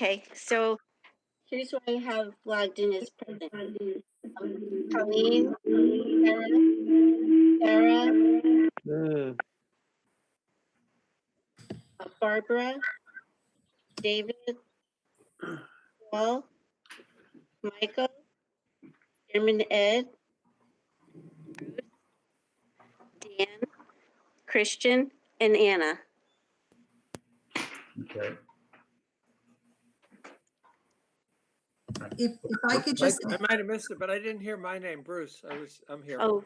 Okay, so here's what I have logged in as present. Colleen, Sarah, Barbara, David, Paul, Michael, Chairman Ed, Bruce, Dan, Christian, and Anna. Okay. If I could just, I might have missed it, but I didn't hear my name, Bruce. I'm here. Oh,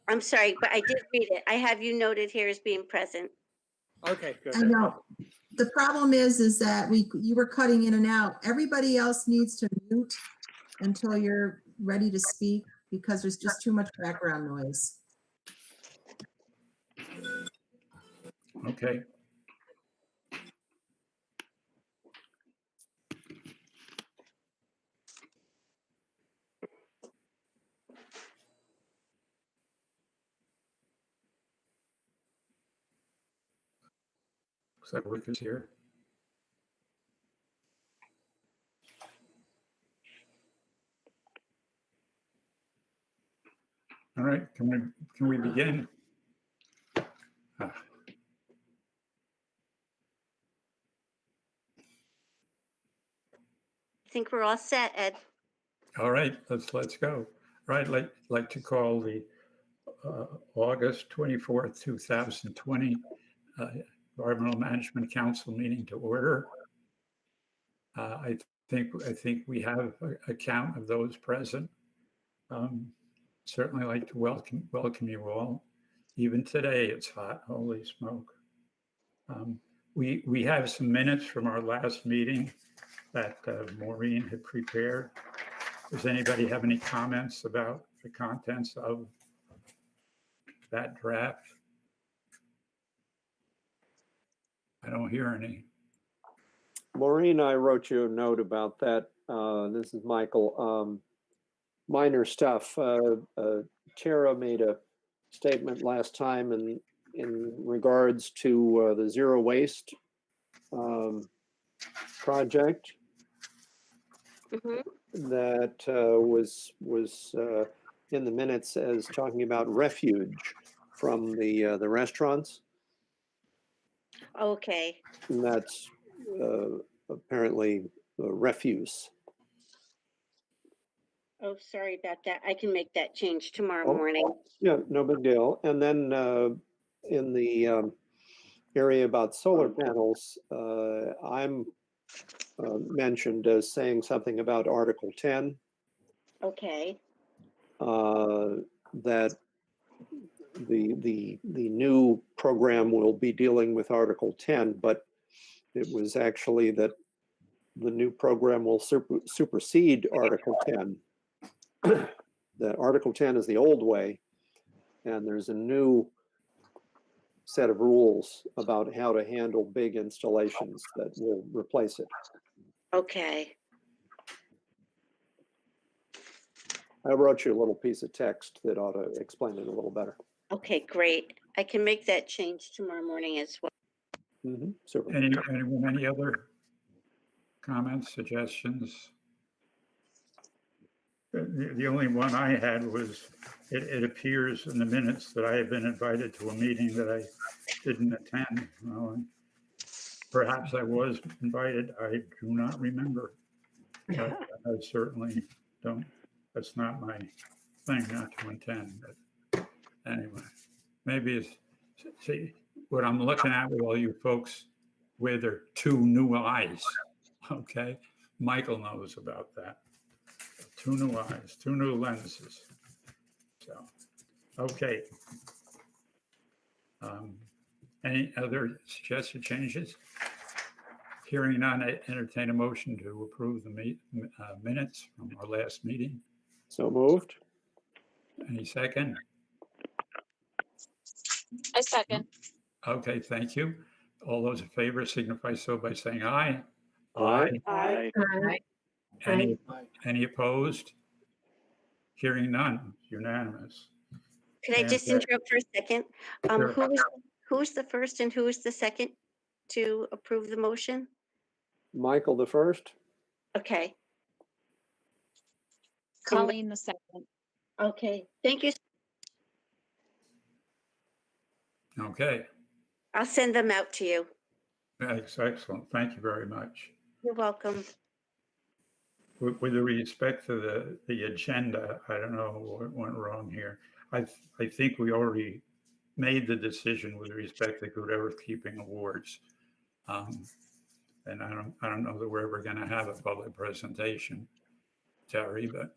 I'm sorry, but I did read it. I have you noted here as being present. Okay, good. I know. The problem is that you were cutting in and out. Everybody else needs to mute until you're ready to speak because there's just too much background noise. Okay. Looks like Rick is here. All right, can we begin? I think we're all set, Ed. All right, let's go. All right, like to call the August 24th, 2020 Environmental Management Council meeting to order. I think we have a count of those present. Certainly like to welcome you all. Even today it's hot, holy smoke. We have some minutes from our last meeting that Maureen had prepared. Does anybody have any comments about the contents of that draft? I don't hear any. Maureen, I wrote you a note about that. This is Michael. Minor stuff. Tara made a statement last time in regards to the zero waste project. That was in the minutes as talking about refuge from the restaurants. Okay. And that's apparently refuse. Oh, sorry about that. I can make that change tomorrow morning. Yeah, no big deal. And then in the area about solar panels, I'm mentioned as saying something about Article 10. Okay. That the new program will be dealing with Article 10, but it was actually that the new program will supersede Article 10. That Article 10 is the old way, and there's a new set of rules about how to handle big installations that will replace it. Okay. I wrote you a little piece of text that ought to explain it a little better. Okay, great. I can make that change tomorrow morning as well. Super. Anyone, any other comments, suggestions? The only one I had was, it appears in the minutes that I have been invited to a meeting that I didn't attend. Perhaps I was invited, I do not remember. But I certainly don't, that's not my thing not to attend. But anyway, maybe it's, see, what I'm looking at with all you folks with are two new eyes, okay? Michael knows about that. Two new eyes, two new lenses. So, okay. Any other suggested changes? Hearing none, I entertain a motion to approve the minutes from our last meeting. So moved. Any second? I second. Okay, thank you. All those in favor signify so by saying aye. Aye. Aye. Any opposed? Hearing none, unanimous. Could I just interrupt for a second? Sure. Who's the first and who is the second to approve the motion? Michael the first. Okay, Colleen the second. okay. Thank you. Okay, I'll send them out to you. that's excellent. Thank you very much. You're welcome. With respect to the agenda, I don't know what went wrong here. I think we already made the decision with respect to Good Earth Keeping Awards. And I don't know that we're ever going to have a public presentation, Terry, but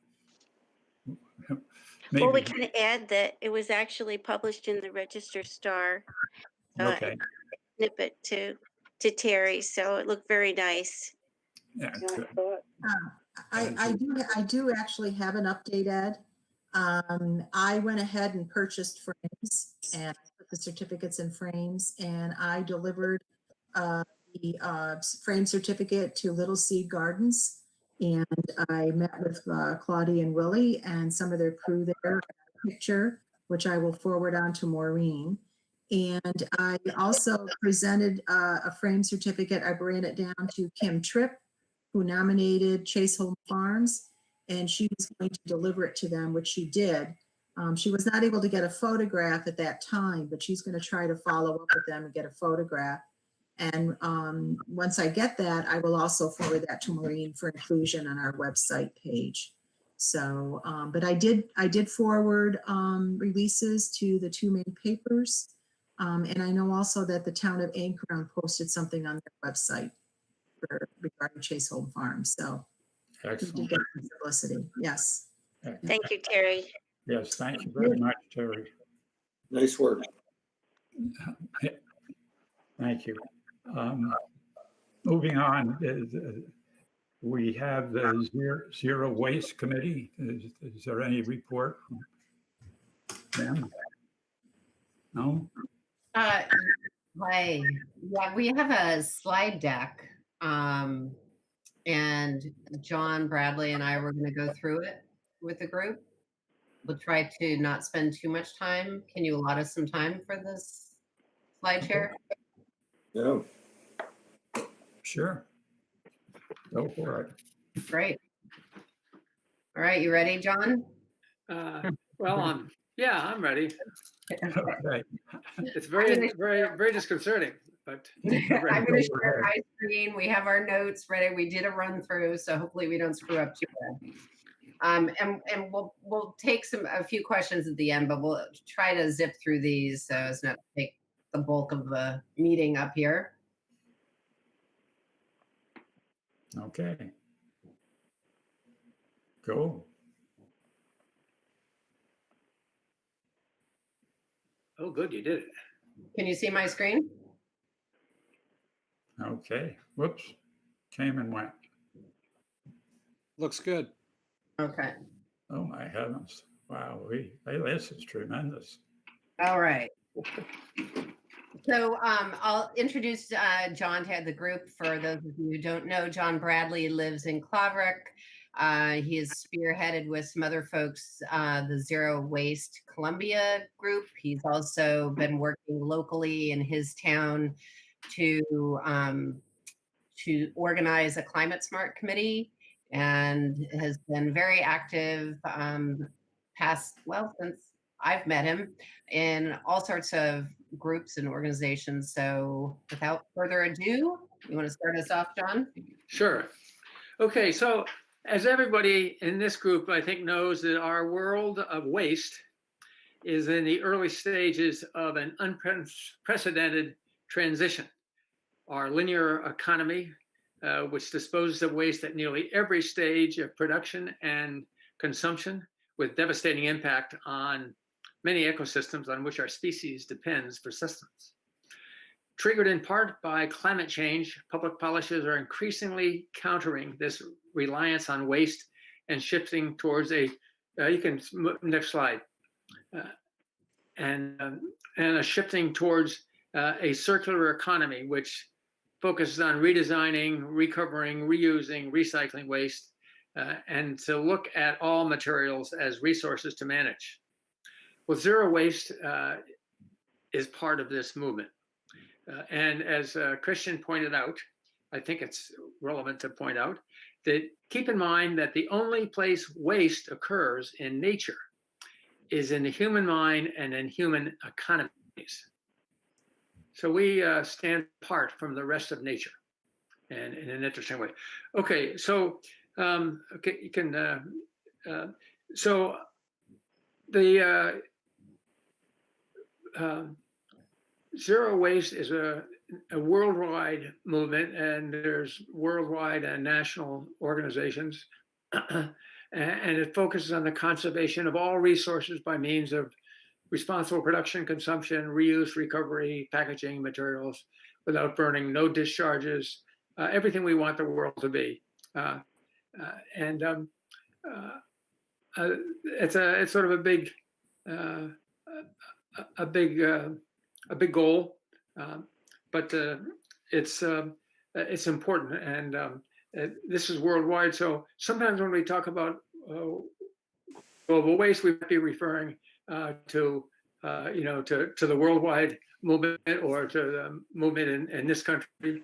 Well, we maybe. can add that it was actually published in the Register Star. Okay, Snippet to Terry, so it looked very nice. yeah, good. I do actually have an update, Ed. I went ahead and purchased frames and put the certificates in frames, and I delivered the frame certificate to Little Seed Gardens. And I met with Claudia and Willie and some of their crew there, picture, which I will forward on to Maureen. And I also presented a frame certificate. I ran it down to Kim Tripp, who nominated Chaseholm Farms, and she was going to deliver it to them, which she did. She was not able to get a photograph at that time, but she's going to try to follow up with them and get a photograph. And once I get that, I will also forward that to Maureen for inclusion on our website page. So, but I did forward releases to the two main papers. And I know also that the town of Ancron posted something on their website regarding Chaseholm Farms. So we did Excellent. get some publicity. Yes. Thank you, Terry. Yes, thank you very much, Terry. Nice work. Thank you. Moving on, we have the Zero Waste Committee. Is there any report from them? No? Hi. Yeah, we have a slide deck. And John, Bradley, and I were going to go through it with the group. We'll try to not spend too much time. Can you allot us some time for this slide share? Yeah. Sure. Go for it. Great. All right, you ready, John? Well, I'm ready. Okay. It's very disconcerting, but I'm going to share my screen. We have our notes ready. We did a run through, so hopefully we don't screw up too bad. And we'll take a few questions at the end, but we'll try to zip through these so as not to take the bulk of the meeting up here. Okay. Go. oh, good, you did it. Can you see my screen? Okay. Whoops. Came and went. Looks good. Okay. Oh my heavens. Wow. This is tremendous. All right. So I'll introduce John to the group. For those of you who don't know, John Bradley lives in Claverick. He is spearheaded with some other folks, the Zero Waste Columbia group. He's also been working locally in his town to organize a climate smart committee, and has been very active since I've met him in all sorts of groups and organizations. So without further ado, you want to start us off, John? Sure. Okay, so as everybody in this group, I think, knows, that our world of waste is in the early stages of an unprecedented transition. Our linear economy, which disposes of waste at nearly every stage of production and consumption, with devastating impact on many ecosystems on which our species depends for sustenance. Triggered in part by climate change, public policies are increasingly countering this reliance on waste and shifting towards next slide, shifting towards a circular economy, which focuses on redesigning, recovering, reusing, recycling waste, and to look at all materials as resources to manage. Well, zero waste is part of this movement. And as Christian pointed out, I think it's relevant to point out that keep in mind that the only place waste occurs in nature is in the human mind and in human economies. So we stand apart from the rest of nature, and in an interesting way. Okay, so okay, you can. So the zero waste is a worldwide movement, and there's worldwide and national organizations, and it focuses on the conservation of all resources by means of responsible production, consumption, reuse, recovery, packaging, materials, without burning, no discharges, everything we want the world to be. It's sort of a big goal, but it's important, and this is worldwide. So sometimes when we talk about global waste, we might be referring to the worldwide movement or to the movement in this country,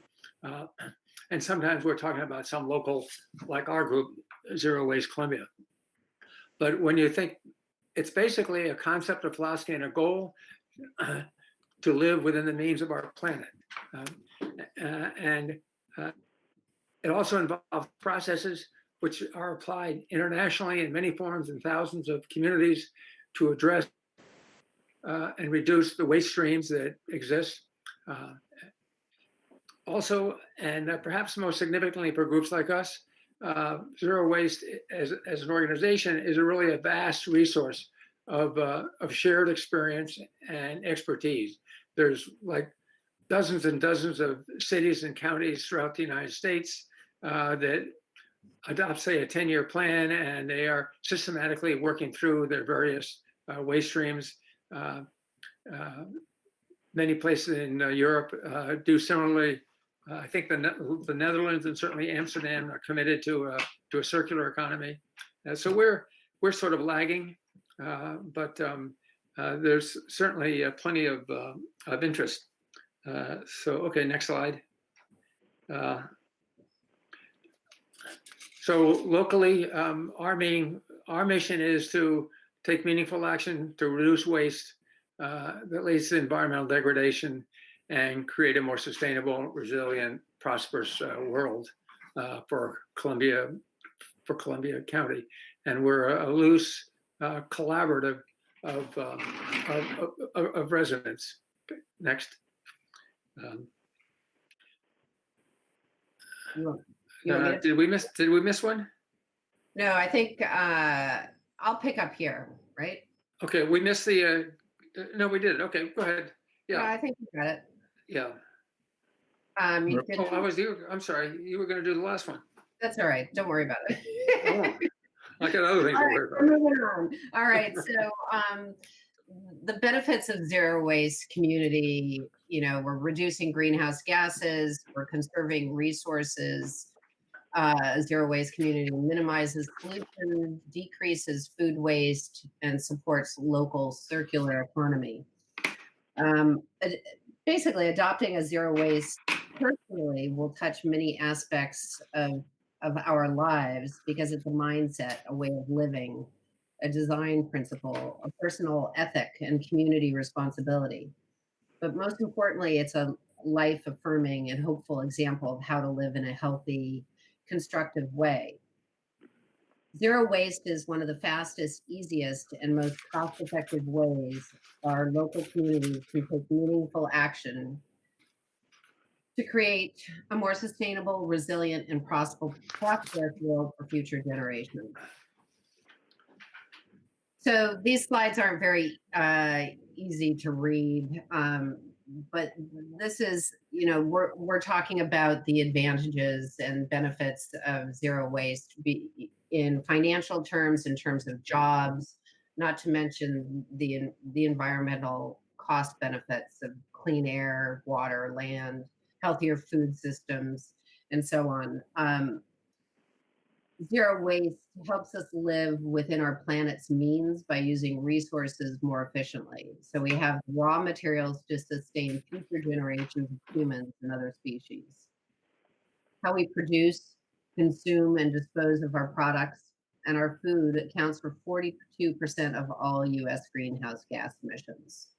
and sometimes we're talking about some local, like our group, Zero Waste Columbia. But when you think, it's basically a concept, a philosophy, and a goal to live within the means of our planet. And it also involves processes which are applied internationally in many forms in thousands of communities to address and reduce the waste streams that exist. Also, and perhaps most significantly for groups like us, Zero Waste as an organization is really a vast resource of shared experience and expertise. There's like dozens and dozens of cities and counties throughout the United States that adopt, say, a 10-year plan, and they are systematically working through their various waste streams. Many places in Europe do similarly. I think the Netherlands and certainly Amsterdam are committed to a circular economy. So we're sort of lagging, but there's certainly plenty of interest. So okay, next slide. So locally, our mission is to take meaningful action to reduce waste that leads to environmental degradation and create a more sustainable, resilient, prosperous world for Columbia County. And we're a loose collaborative of residents. Okay, next. Did we miss one? No, I think I'll pick up here, right? Okay, we missed the. No, we did. Okay, go ahead. Yeah, Yeah, I think you got it. yeah. You Oh, I'm sorry. You were going to do the last one. That's all right. Don't worry about it. I got other things All to right, worry we're about. moving on. All right. So the benefits of zero waste community, we're reducing greenhouse gases, we're conserving resources. Zero waste community minimizes pollution, decreases food waste, and supports local circular economy. Basically, adopting a zero waste personally will touch many aspects of our lives because it's a mindset, a way of living, a design principle, a personal ethic, and community responsibility. But most importantly, it's a life affirming and hopeful example of how to live in a healthy, constructive way. Zero waste is one of the fastest, easiest, and most cost-effective ways our local communities can take meaningful action to create a more sustainable, resilient, and prosperous world for future generations. So these slides aren't very easy to read, but this is, we're talking about the advantages and benefits of zero waste in financial terms, in terms of jobs, not to mention the environmental cost benefits of clean air, water, land, healthier food systems, and so on. Zero waste helps us live within our planet's means by using resources more efficiently. So we have raw materials to sustain future generations of humans and other species. how we produce, consume, and dispose of our products, and our food accounts for 42% of all US greenhouse gas emissions.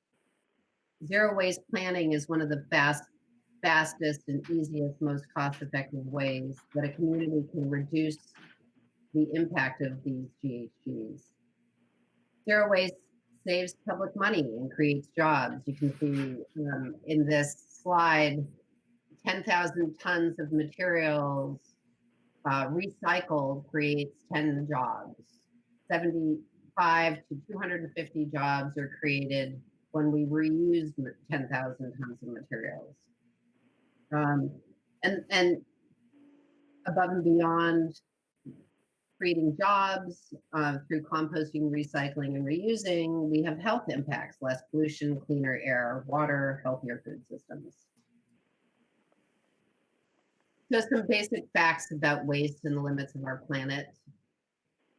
Zero waste planning is one of the fastest and easiest, most cost-effective ways that a community can reduce the impact of these GHGs. Zero waste saves public money and creates jobs. You can see in this slide, 10,000 tons of materials recycled creates 10 jobs. 75 to 250 jobs are created when we reuse 10,000 tons of materials. And above and beyond creating jobs through composting, recycling, and reusing, we have health impacts: less pollution, cleaner air, water, healthier food systems. Just some basic facts about waste and the limits of our planet.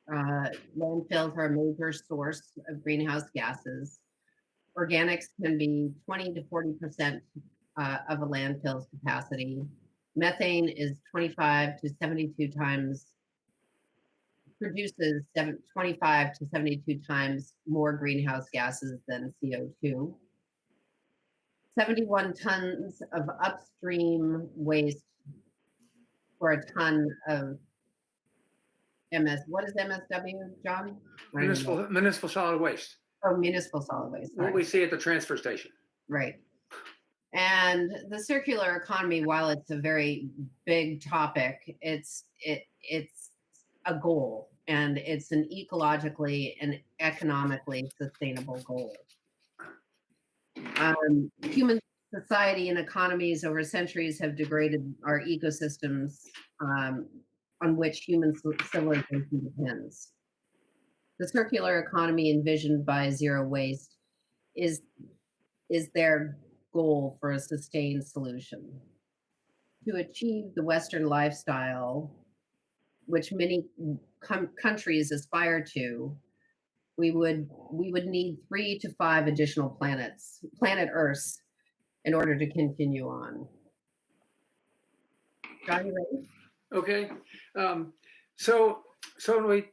Landfills are a major source of greenhouse gases. Organics can be 20 to 40% of a landfill's capacity. Methane is 25 to 72 times, produces 25 to 72 times more greenhouse gases than CO2. 71 tons of upstream waste for a ton of what is MSW, John? Municipal solid waste. Oh, municipal solid waste. What Sorry. we see at the transfer station. Right. And the circular economy, while it's a very big topic, it's a goal, and it's an ecologically and economically sustainable goal. Human society and economies over centuries have degraded our ecosystems on which human civilization depends. The circular economy envisioned by Zero Waste is their goal for a sustained solution. To achieve the Western lifestyle, which many countries aspire to, we would need 3 to 5 additional planet Earths in order to continue on. John, you ready? Okay. So when we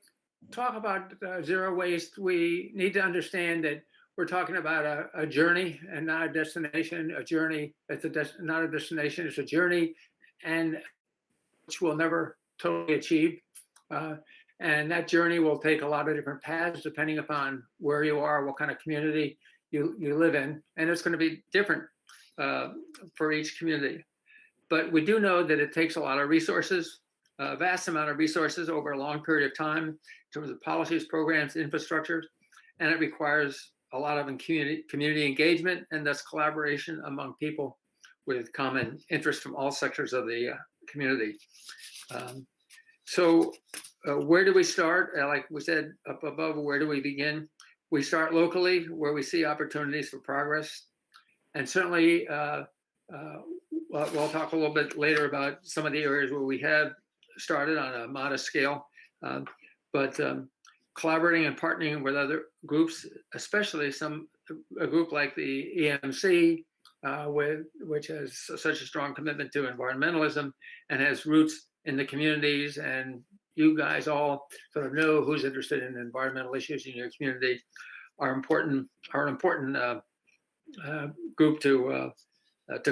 talk about zero waste, we need to understand that we're talking about a journey and not a destination. A journey, not a destination, it's a journey, and which we'll never totally achieve. And that journey will take a lot of different paths depending upon where you are, what kind of community you live in, and it's going to be different for each community. But we do know that it takes a lot of resources, a vast amount of resources over a long period of time in terms of policies, programs, infrastructures, and it requires a lot of community engagement and thus collaboration among people with common interests from all sectors of the community. So where do we start? Like we said up above, where do we begin? We start locally where we see opportunities for progress. And certainly, we'll talk a little bit later about some of the areas where we have started on a modest scale. But collaborating and partnering with other groups, especially a group like the EMC, which has such a strong commitment to environmentalism and has roots in the communities, and you guys all sort of know who's interested in environmental issues in your community, are an important group to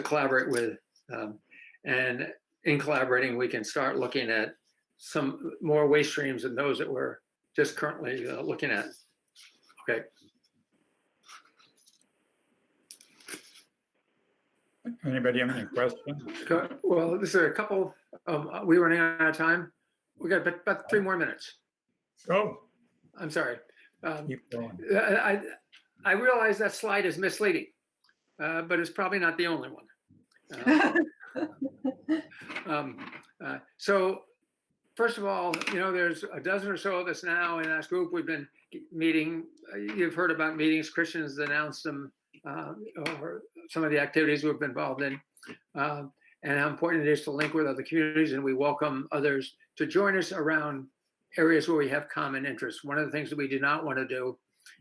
collaborate with. And in collaborating, we can start looking at some more waste streams than those that we're just currently looking at. Okay. Anybody have any questions? Well, this is a couple of, we're running out of time. We got about 3 more minutes. Go. I'm sorry. Keep going. I realize that slide is misleading, but it's probably not the only one. So first of all, there's a dozen or so of us now in that group. We've been meeting. You've heard about meetings. Christians announced them, or some of the activities we've been involved in, and how important it is to link with other communities. And we welcome others to join us around areas where we have common interests. One of the things that we do not want to do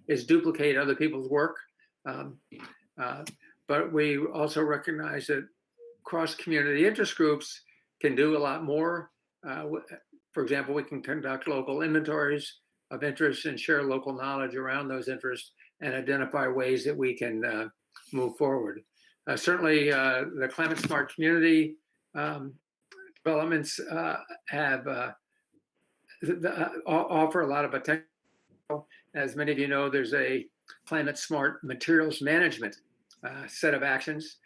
is duplicate other people's work. But we also recognize that cross-community interest groups can do a lot more. For example, we can conduct local inventories of interests and share local knowledge around those interests and identify ways that we can move forward. Certainly, the climate smart community developments offer a lot of potential. As many of you know, there's a climate smart materials management set of actions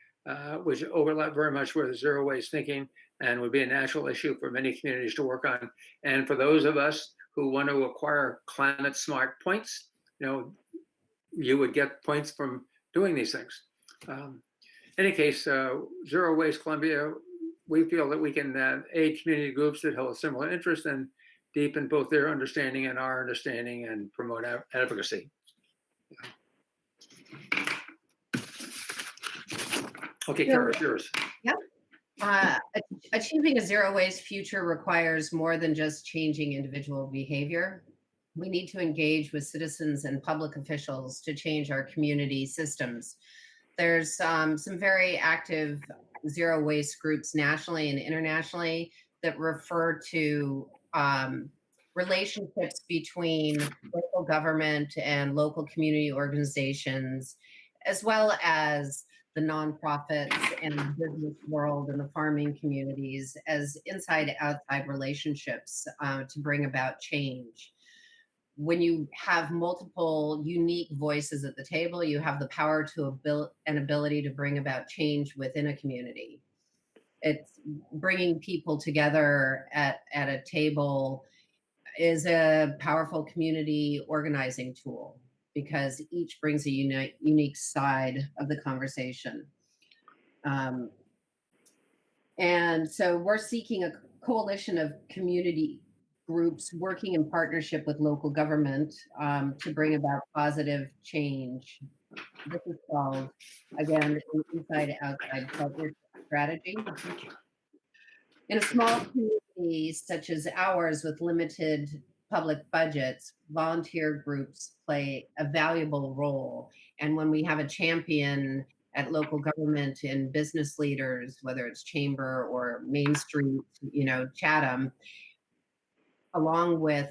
which overlap very much with zero waste thinking and would be a natural issue for many communities to work on. And for those of us who want to acquire climate smart points, you would get points from doing these things. In any case, Zero Waste Columbia, we feel that we can aid community groups that hold similar interests and deepen both their understanding and our understanding and promote advocacy. Okay, Kara, it's yours. Achieving a zero waste future requires more than just changing individual behavior. We need to engage with citizens and public officials to change our community systems. There's some very active zero waste groups nationally and internationally that refer to relationships between local government and local community organizations, as well as the nonprofits and the business world and the farming communities as inside-outside relationships to bring about change. When you have multiple unique voices at the table, you have the power to build an ability to bring about change within a community. It's bringing people together at a table is a powerful community organizing tool because each brings a unique side of the conversation. And so we're seeking a coalition of community groups working in partnership with local government to bring about positive change. This is called, again, an inside-outside partnership strategy. In a small community such as ours with limited public budgets, volunteer groups play a valuable role. And when we have a champion at local government and business leaders, whether it's Chamber or Main Street, Chatham, along with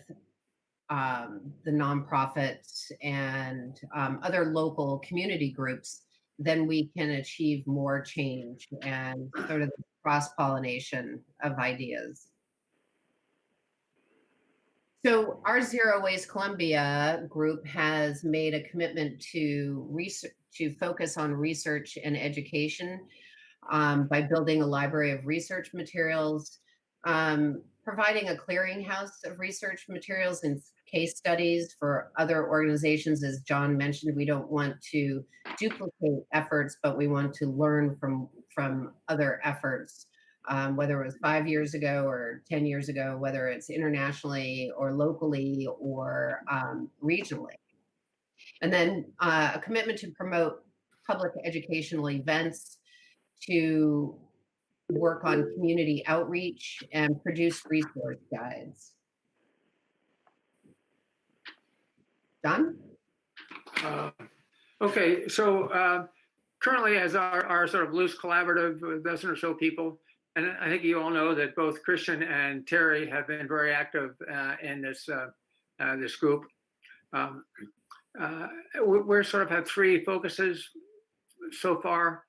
the nonprofits and other local community groups, then we can achieve more change and sort of cross-pollination of ideas. So our Zero Waste Columbia group has made a commitment to focus on research and education by building a library of research materials, providing a clearinghouse of research materials and case studies for other organizations. As John mentioned, we don't want to duplicate efforts, but we want to learn from other efforts, whether it was 5 years ago or 10 years ago, whether it's internationally or locally or regionally. And then a commitment to promote public educational events, to work on community outreach and produce resource guides. John? Okay, so currently as our sort of loose collaborative, a dozen or so people, and I think you all know that both Christian and Terry have been very active in this group. We sort of have three focuses so far.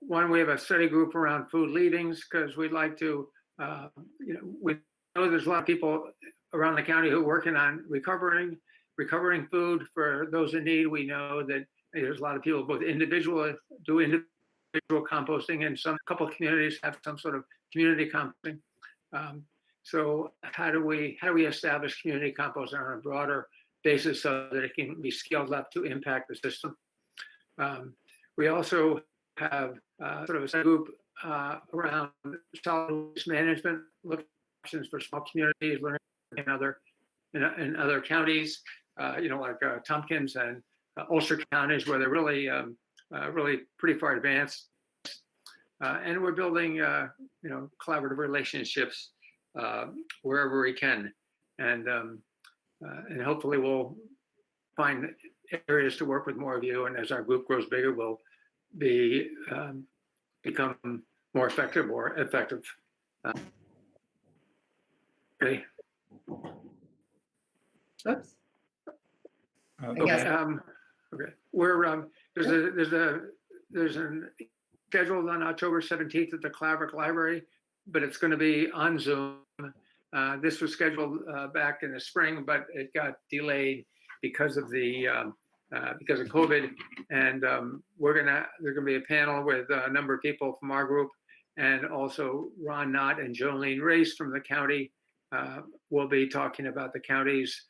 One, we have a study group around food leavings because we'd like to, we know there's a lot of people around the county who are working on recovering food for those in need. We know that there's a lot of people both do individual composting, and a couple of communities have some sort of community composting. So how do we establish community composting on a broader basis so that it can be scaled up to impact the system? We also have sort of a group around solid waste management, looking at options for small communities, learning in other counties, like Tompkins and Ulster counties, where they're really pretty far advanced. And we're building, collaborative relationships wherever we can, and hopefully we'll find areas to work with more of you. And as our group grows bigger, we'll become more effective. Okay. Oops. Okay. guess- Okay. We're there's an scheduled on October 17th at the Claverick Library, but it's going to be on Zoom. This was scheduled back in the spring, but it got delayed because of COVID. And there's gonna be a panel with a number of people from our group, and also Ron Knott and Jolene Race from the county will be talking about the county's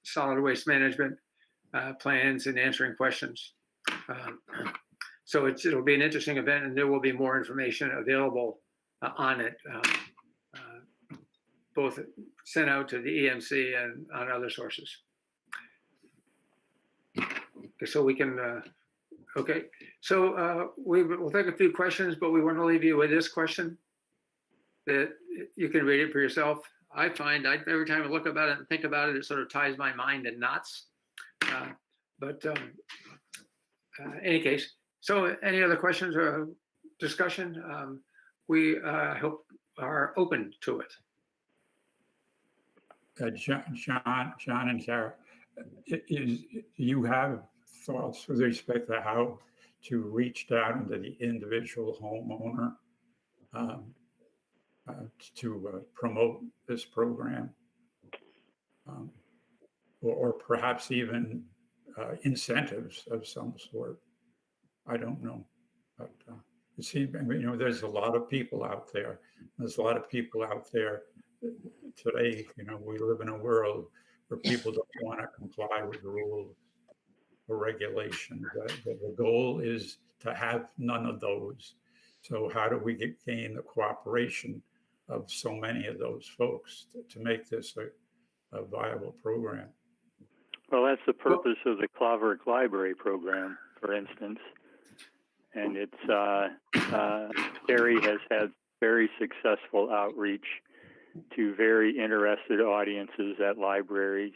solid waste management plans and answering questions. So it'll be an interesting event, and there will be more information available on it, both sent out to the EMC and on other sources. So we can, okay. So we'll take a few questions, but we want to leave you with this question that you can read it for yourself. I find every time I look about it and think about it, it sort of ties my mind in knots. But any case, so any other questions or discussion? We hope are open to it. John and Kara, you have thoughts with respect to how to reach down to the individual homeowner to promote this program, or perhaps even incentives of some sort? I don't know, but it seems, there's a lot of people out there. There's a lot of people out there today. We live in a world where people don't want to comply with rules or regulations. The goal is to have none of those. So how do we gain the cooperation of so many of those folks to make this a viable program? Well, that's the purpose of the Claverick Library program, for instance. And Terry has had very successful outreach to very interested audiences at libraries.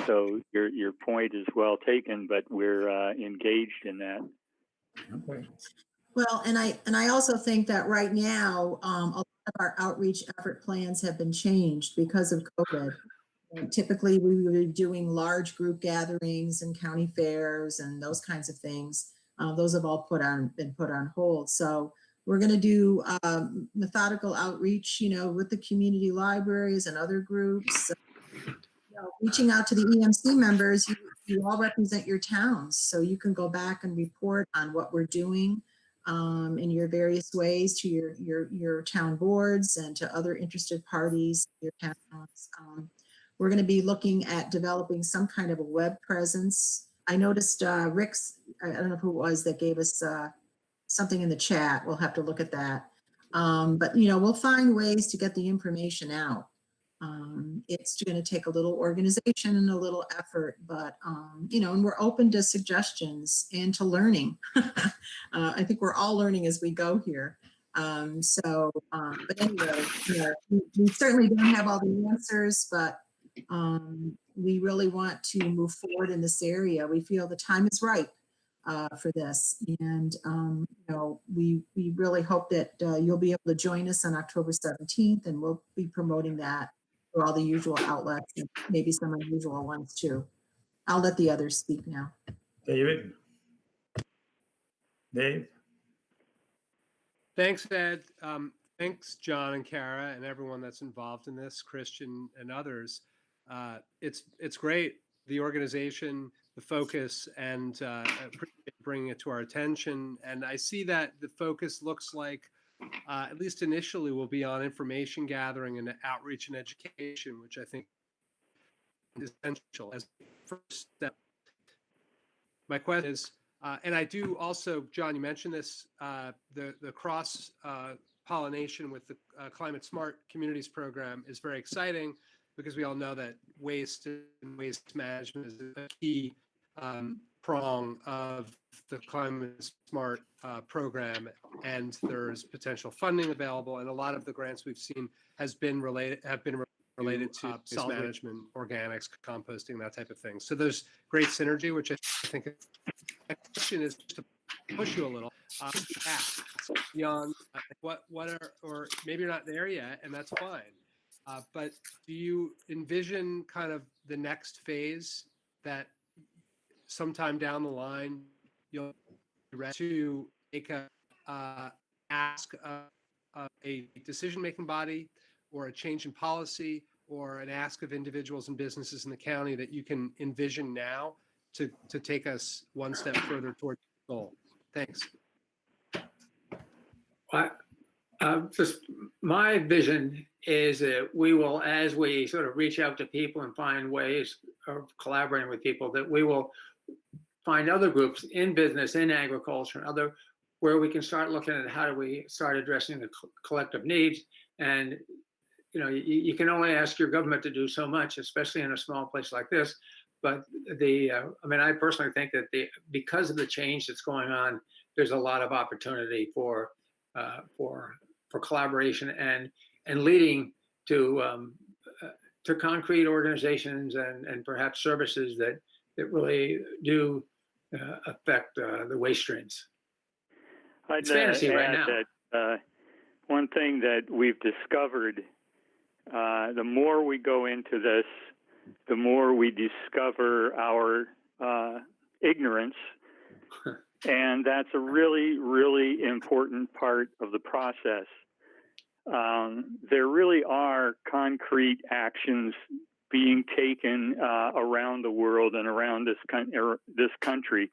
So your point is well taken, but we're engaged in that. Okay. Well, and I also think that right now, a lot of our outreach effort plans have been changed because of COVID. Typically, we were doing large group gatherings and county fairs and those kinds of things. Those have all been put on hold. So we're going to do methodical outreach, with the community libraries and other groups. Reaching out to the EMC members, you all represent your towns, so you can go back and report on what we're doing in your various ways to your town boards and to other interested parties, your towns. We're going to be looking at developing some kind of a web presence. I noticed Rick's, I don't know who it was that gave us something in the chat. We'll have to look at that. But we'll find ways to get the information out. It's going to take a little organization and a little effort, but and we're open to suggestions and to learning. I think we're all learning as we go here. But anyway, we certainly don't have all the answers, but we really want to move forward in this area. We feel the time is right for this, and we really hope that you'll be able to join us on October 17th, and we'll be promoting that for all the usual outlets and maybe some unusual ones too. I'll let the others speak now. Dave? Thanks, Ed. Thanks, John and Kara and everyone that's involved in this, Christian and others. It's great, the organization, the focus, and bringing it to our attention. And I see that the focus looks like, at least initially, will be on information gathering and outreach and education, which I think is essential as the first step. My question is, and I do also, John, you mentioned this, the cross pollination with the Climate Smart Communities program is very exciting, because we all know that waste and waste management is a key prong of the Climate Smart program, and there's potential funding available, and a lot of the grants we've seen have been related to solid management, organics, composting, that type of thing. So there's great synergy, which I think the question is to push you a little. ask beyond what are, or maybe you're not there yet, and that's fine. But do you envision kind of the next phase that sometime down the line you'll be ready to make a ask a decision-making body or a change in policy or an ask of individuals and businesses in the county that you can envision now to take us one step further towards the goal? Thanks. Just my vision is that we will, as we sort of reach out to people and find ways of collaborating with people, that we will find other groups in business, in agriculture, and other, where we can start looking at how do we start addressing the collective needs. And you know, you can only ask your government to do so much, especially in a small place like this. But I mean, I personally think that because of the change that's going on, there's a lot of opportunity for collaboration and leading to concrete organizations and perhaps services that really do affect the waste streams. It's fantasy right now. That, one thing that we've discovered, the more we go into this, the more we discover our ignorance. And that's a really, really important part of the process. There really are concrete actions being taken around the world and around this country.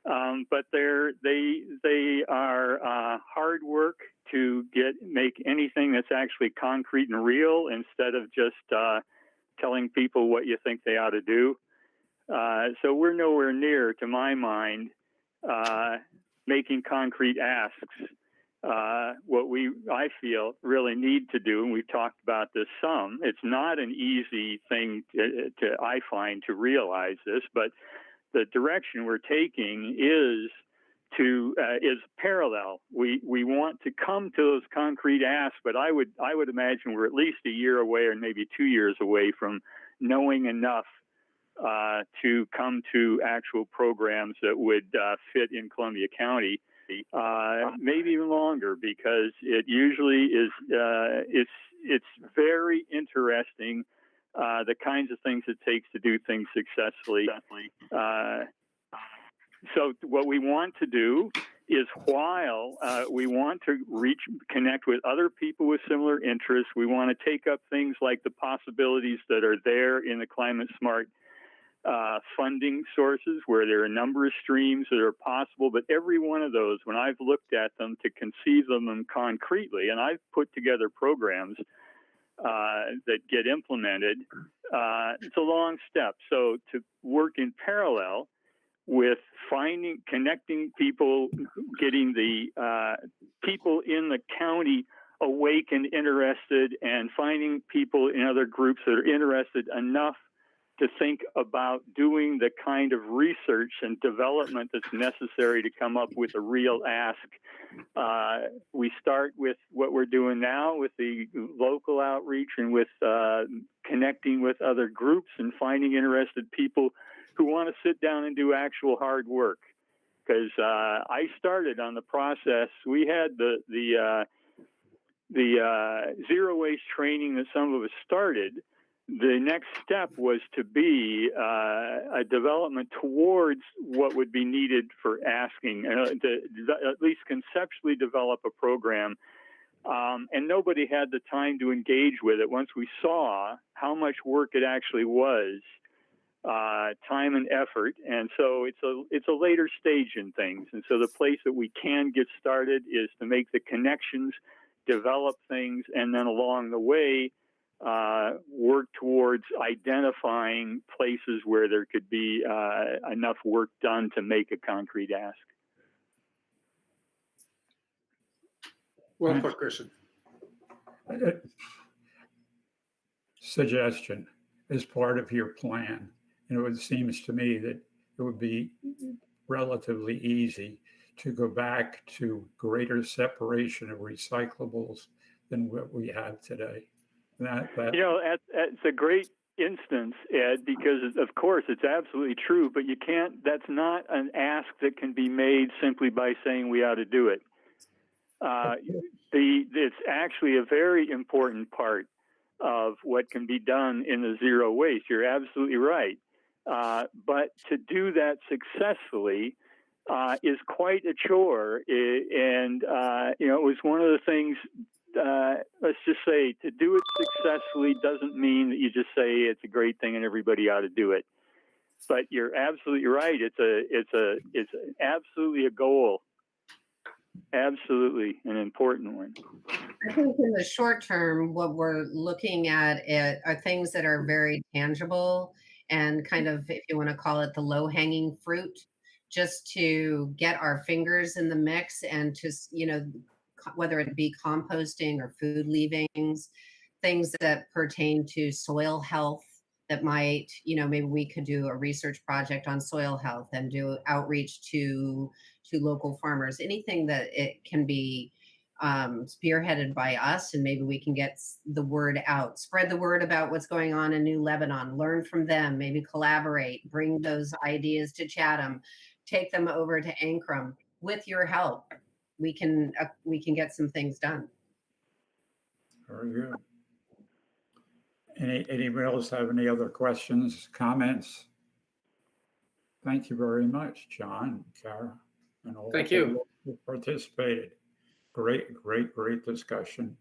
But they are hard work to make anything that's actually concrete and real, instead of just telling people what you think they ought to do. So we're nowhere near, to my mind, making concrete asks. What I feel really need to do, and we've talked about this some, it's not an easy thing I find to realize this, but the direction we're taking is parallel. We want to come to those concrete asks, but I would imagine we're at least a year away, or maybe 2 years away, from knowing enough to come to actual programs that would fit in Columbia County. Maybe even longer, because it usually is. It's very interesting, the kinds of things it takes to do things successfully. So what we want to do is, while we want to connect with other people with similar interests, we want to take up things like the possibilities that are there in the climate smart funding sources, where there are a number of streams that are possible. But every one of those, when I've looked at them to conceive them concretely, and I've put together programs that get implemented, it's a long step. So to work in parallel with connecting people, getting the people in the county awake and interested, and finding people in other groups that are interested enough to think about doing the kind of research and development that's necessary to come up with a real ask. We start with what we're doing now with the local outreach, and with connecting with other groups and finding interested people who want to sit down and do actual hard work. Because I started on the process. We had the zero waste training that some of us started. The next step was to be a development towards what would be needed for asking, to at least conceptually develop a program. And nobody had the time to engage with it. Once we saw how much work it actually was, time and effort. And so it's a later stage in things. And so the place that we can get started is to make the connections, develop things, and then along the way, work towards identifying places where there could be enough work done to make a concrete ask. Well put, Christian. Suggestion as part of your plan. And it seems to me that it would be relatively easy to go back to greater separation of recyclables than what we have today. It's a great instance, Ed, because of course it's absolutely true, but you can't, that's not an ask that can be made simply by saying we ought to do it. It's actually a very important part of what can be done in the zero waste. You're absolutely right. But to do that successfully is quite a chore. And, it was one of the things, let's just say, to do it successfully doesn't mean that you just say it's a great thing and everybody ought to do it. But you're absolutely right. It's absolutely a goal. Absolutely an important one. I think in the short term, what we're looking at are things that are very tangible and kind of, if you want to call it, the low hanging fruit, just to get our fingers in the mix and to, whether it be composting or food leavings, things that pertain to soil health that might, maybe we could do a research project on soil health and do outreach to local farmers, anything that it can be spearheaded by us, and maybe we can get the word out, spread the word about what's going on in New Lebanon, learn from them, maybe collaborate, bring those ideas to Chatham, take them over to Ankrum. With your help, we can get some things done. Very good. Anybody else have any other questions, comments? Thank you very much, John, Kara, and all Thank you. who participated. Great discussion,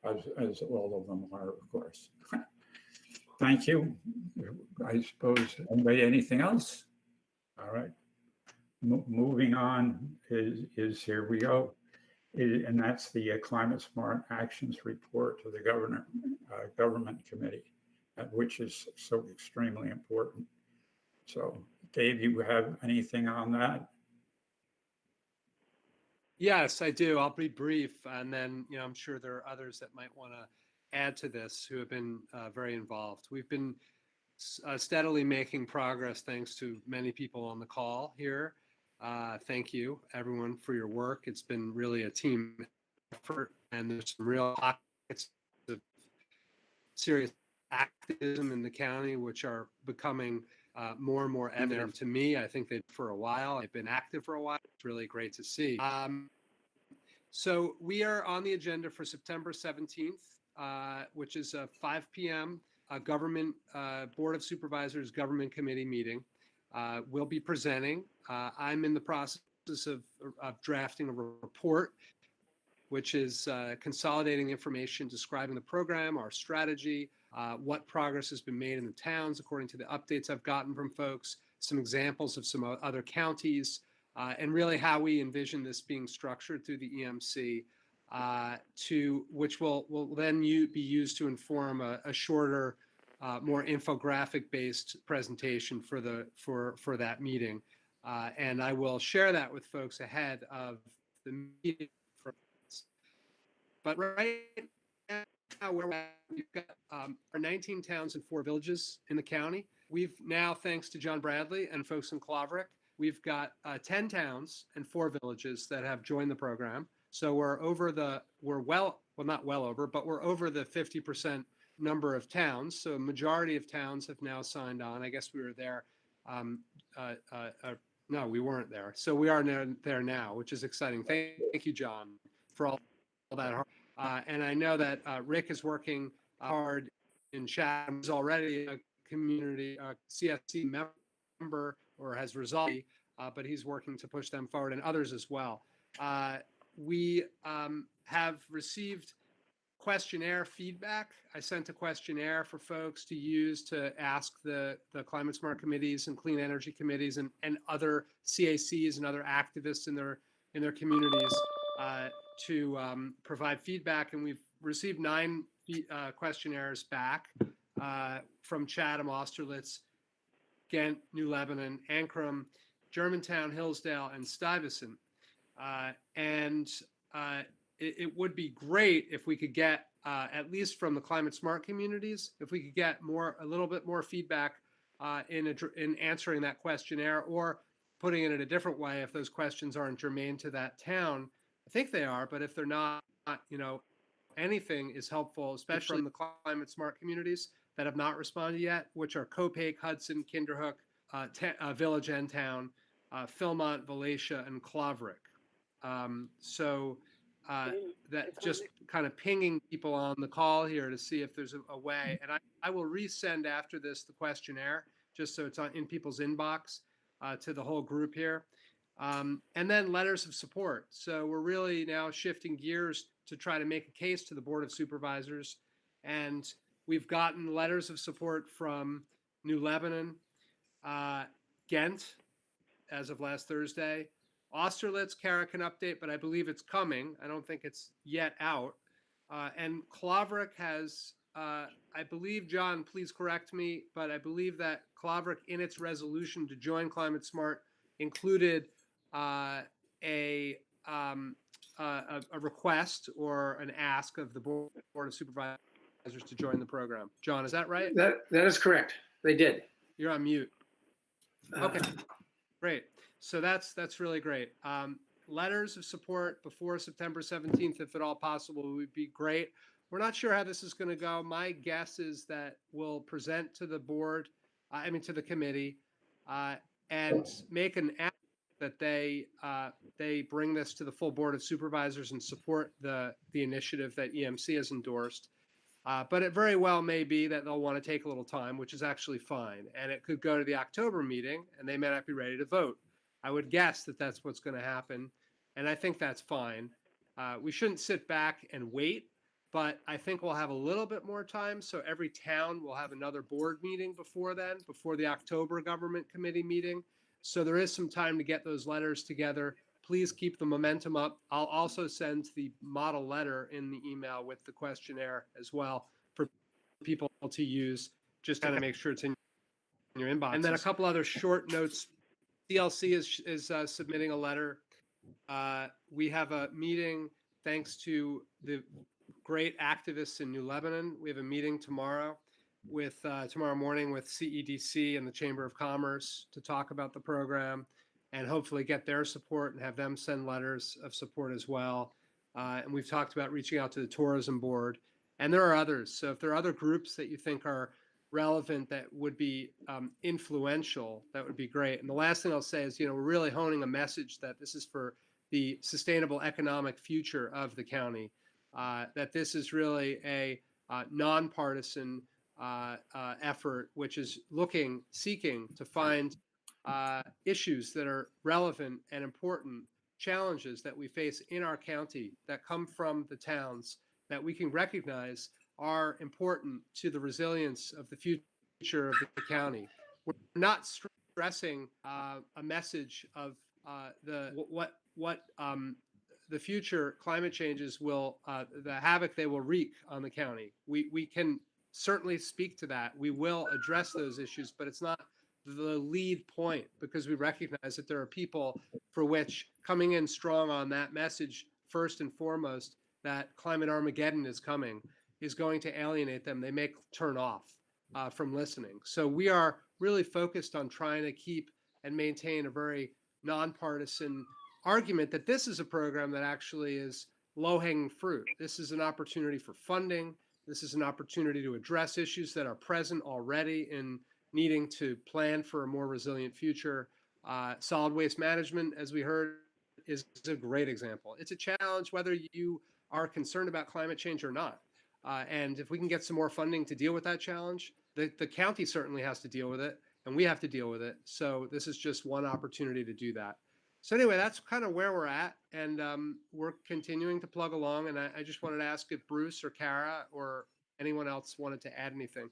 as all of them are, of course. Thank you. I suppose, anything else? All right. Moving on is here we go. And that's the Climate Smart Actions Report to the Government Committee, which is so extremely important. So, Dave, you have anything on that? Yes, I do. I'll be brief, and then I'm sure there are others that might want to add to this who have been very involved. We've been steadily making progress thanks to many people on the call here. Thank you, everyone, for your work. It's been really a team effort, and there's some real pockets of serious activism in the county, which are becoming more and more evident to me. I think that for a while, I've been active for a while. It's really great to see. So we are on the agenda for September 17th, which is a 5 p.m. Government Board of Supervisors Government Committee meeting. We'll be presenting. I'm in the process of drafting a report, which is consolidating information describing the program, our strategy, what progress has been made in the towns according to the updates I've gotten from folks, some examples of some other counties, and really how we envision this being structured through the EMC, which will then be used to inform a shorter, more infographic-based presentation for that meeting. And I will share that with folks ahead of the meeting. But right now, we've got our 19 towns and 4 villages in the county. We've now, thanks to John Bradley and folks in Claverick, we've got 10 towns and 4 villages that have joined the program. So we're over not well over, but we're over the 50% number of towns. So a majority of towns have now signed on. I guess we were there. No, we weren't there. So we are there now, which is exciting. Thank you, John, for all that hard. And I know that Rick is working hard in Chatham. He's already a community CSC member or has resolved, but he's working to push them forward, and others as well. We have received questionnaire feedback. I sent a questionnaire for folks to use to ask the Climate Smart committees and clean energy committees and other CACs and other activists in their communities to provide feedback. And we've received 9 questionnaires back from Chatham, Austerlitz, Ghent, New Lebanon, Ankrum, Germantown, Hillsdale, and Stuyvesant. It would be great if we could get, at least from the Climate Smart communities, if we could get a little bit more feedback in answering that questionnaire, or putting it in a different way if those questions aren't germane to that town. I think they are, but if they're not, anything is helpful, especially from the Climate Smart communities. that have not responded yet, which are Copake, Hudson, Kinderhook, Village End Town, Philmont, Valatia, and Claverick. That just kind of pinging people on the call here to see if there's a way. And I will resend after this the questionnaire, just so it's in people's inbox to the whole group here. And then letters of support. So we're really now shifting gears to try to make a case to the Board of Supervisors. And we've gotten letters of support from New Lebanon, Ghent, as of last Thursday. Austerlitz, Kara can update, but I believe it's coming. I don't think it's yet out. And Claverick has, I believe, John, please correct me, but I believe that Claverick, in its resolution to join Climate Smart, included a request or an ask of the Board of Supervisors to join the program. John, is that right? That is correct. They did. You're on mute. Okay, great. So that's really great. Letters of support before September 17th, if at all possible, would be great. We're not sure how this is going to go. My guess is that we'll present to the board, to the committee, and make an ask that they bring this to the full Board of Supervisors and support the initiative that EMC has endorsed. But it very well may be that they'll want to take a little time, which is actually fine. And it could go to the October meeting and they may not be ready to vote. I would guess that that's what's going to happen. And I think that's fine. We shouldn't sit back and wait, but I think we'll have a little bit more time. So every town will have another board meeting before then, before the October government committee meeting. So there is some time to get those letters together. Please keep the momentum up. I'll also send the model letter in the email with the questionnaire as well for people to use, just kind of make sure it's in your inbox. And then a couple other short notes. CLC is submitting a letter. We have a meeting thanks to the great activists in New Lebanon. We have a meeting tomorrow morning with CEDC and the Chamber of Commerce to talk about the program and hopefully get their support and have them send letters of support as well. And we've talked about reaching out to the tourism board, and there are others. So if there are other groups that you think are relevant that would be influential, that would be great. And the last thing I'll say is, we're really honing a message that this is for the sustainable economic future of the county, that this is really a nonpartisan effort, which is seeking to find issues that are relevant and important, challenges that we face in our county that come from the towns that we can recognize are important to the resilience of the future of the county. We're not stressing a message of what the future climate changes will, the havoc they will wreak on the county. We can certainly speak to that. We will address those issues, but it's not the lead point, because we recognize that there are people for which coming in strong on that message, first and foremost, that climate Armageddon is coming, is going to alienate them. They may turn off from listening. So we are really focused on trying to keep and maintain a very nonpartisan argument that this is a program that actually is low-hanging fruit. This is an opportunity for funding. This is an opportunity to address issues that are present already in needing to plan for a more resilient future. Solid waste management, as we heard, is a great example. It's a challenge whether you are concerned about climate change or not. And if we can get some more funding to deal with that challenge, the county certainly has to deal with it, and we have to deal with it. So this is just one opportunity to do that. So anyway, that's kind of where we're at, and we're continuing to plug along. And I just wanted to ask if Bruce or Kara or anyone else wanted to add anything.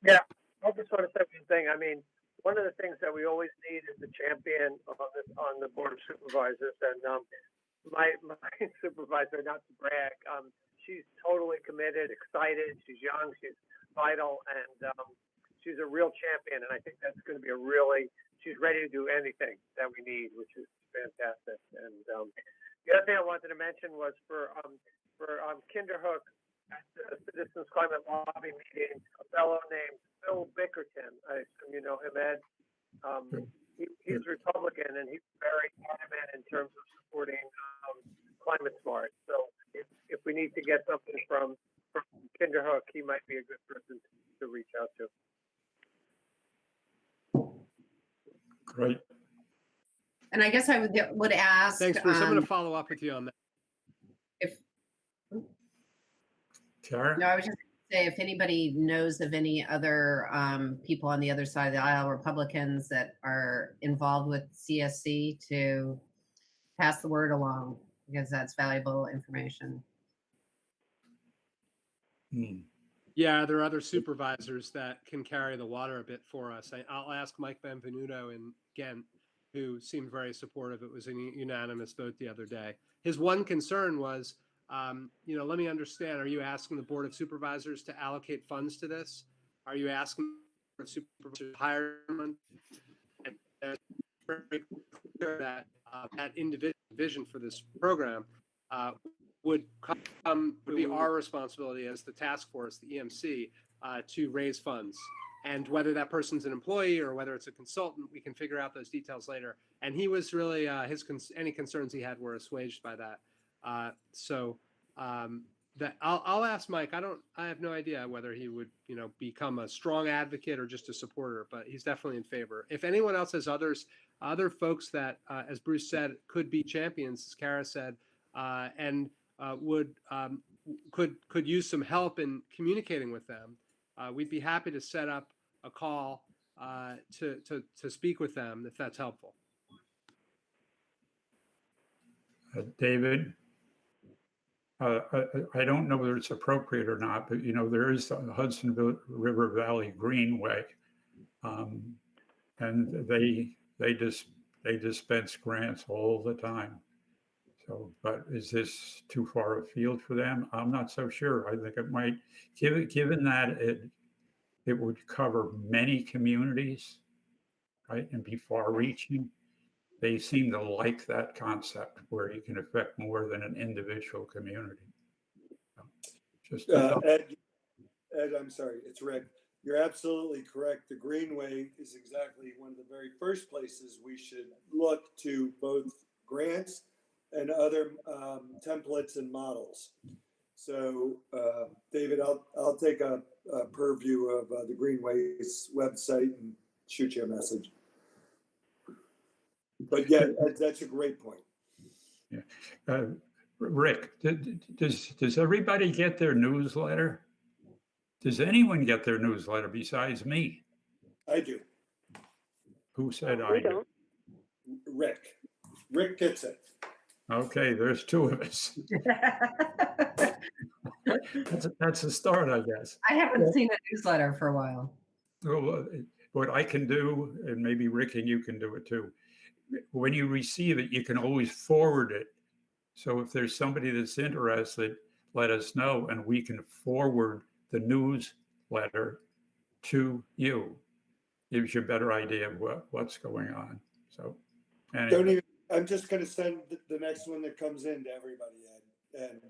Yeah, I just want to say one thing. I mean, one of the things that we always need is a champion on the Board of Supervisors. And my supervisor, not to brag, she's totally committed, excited. She's young, she's vital, and she's a real champion. And I think that's going to be she's ready to do anything that we need, which is fantastic. And the other thing I wanted to mention was for Kinderhook, at the Citizens Climate Lobby meeting, a fellow named Phil Bickerton, I assume you know him, Ed. He's Republican, and he's very adamant in terms of supporting Climate Smart. So if we need to get something from from Kinderhook, he might be a good person to reach out to. Great. And I guess I would ask. Thanks, Bruce. I'm going to follow up with you on that. If Kara? no, I was just going to say if anybody knows of any other people on the other side of the aisle, Republicans that are involved with CSC, to pass the word along, because that's valuable information. Yeah, there are other supervisors that can carry the water a bit for us. I'll ask Mike Benvenuto in Ghent, who seemed very supportive. It was a unanimous vote the other day. His one concern was, let me understand, are you asking the Board of Supervisors to allocate funds to this? Are you asking the Board of Supervisors to hire someone? And it's very clear that that individual vision for this program would be our responsibility as the task force, the EMC, to raise funds. And whether that person's an employee or whether it's a consultant, we can figure out those details later. And he was really any concerns he had were assuaged by that. That I'll ask Mike. I have no idea whether he would become a strong advocate or just a supporter, but he's definitely in favor. If anyone else has other folks that, as Bruce said, could be champions, as Kara said, and could use some help in communicating with them, we'd be happy to set up a call to speak with them if that's helpful. David, I don't know whether it's appropriate or not, but there is the Hudson River Valley Greenway, and they dispense grants all the time. So, but is this too far afield for them? I'm not so sure. I think it might, given that it would cover many communities, right, and be far-reaching. They seem to like that concept where you can affect more than an individual community. Just Ed, I'm sorry, it's Rick. You're absolutely correct. The Greenway is exactly one of the very first places we should look to both grants and other templates and models. So, David, I'll take a purview of the Greenway's website and shoot you a message. But yeah, that's a great point. Yeah, Rick, does everybody get their newsletter? Does anyone get their newsletter besides me? I do. Who said I do? Rick gets it. Okay, there's two of us. That's a start, I guess. I haven't seen a newsletter for a while. Well, what I can do, and maybe Rick and you can do it too, when you receive it, you can always forward it. So if there's somebody that's interested, let us know, and we can forward the newsletter to you. Gives you a better idea of what's going on. So, anyway. I'm just going to send the next one that comes in to everybody, Ed, and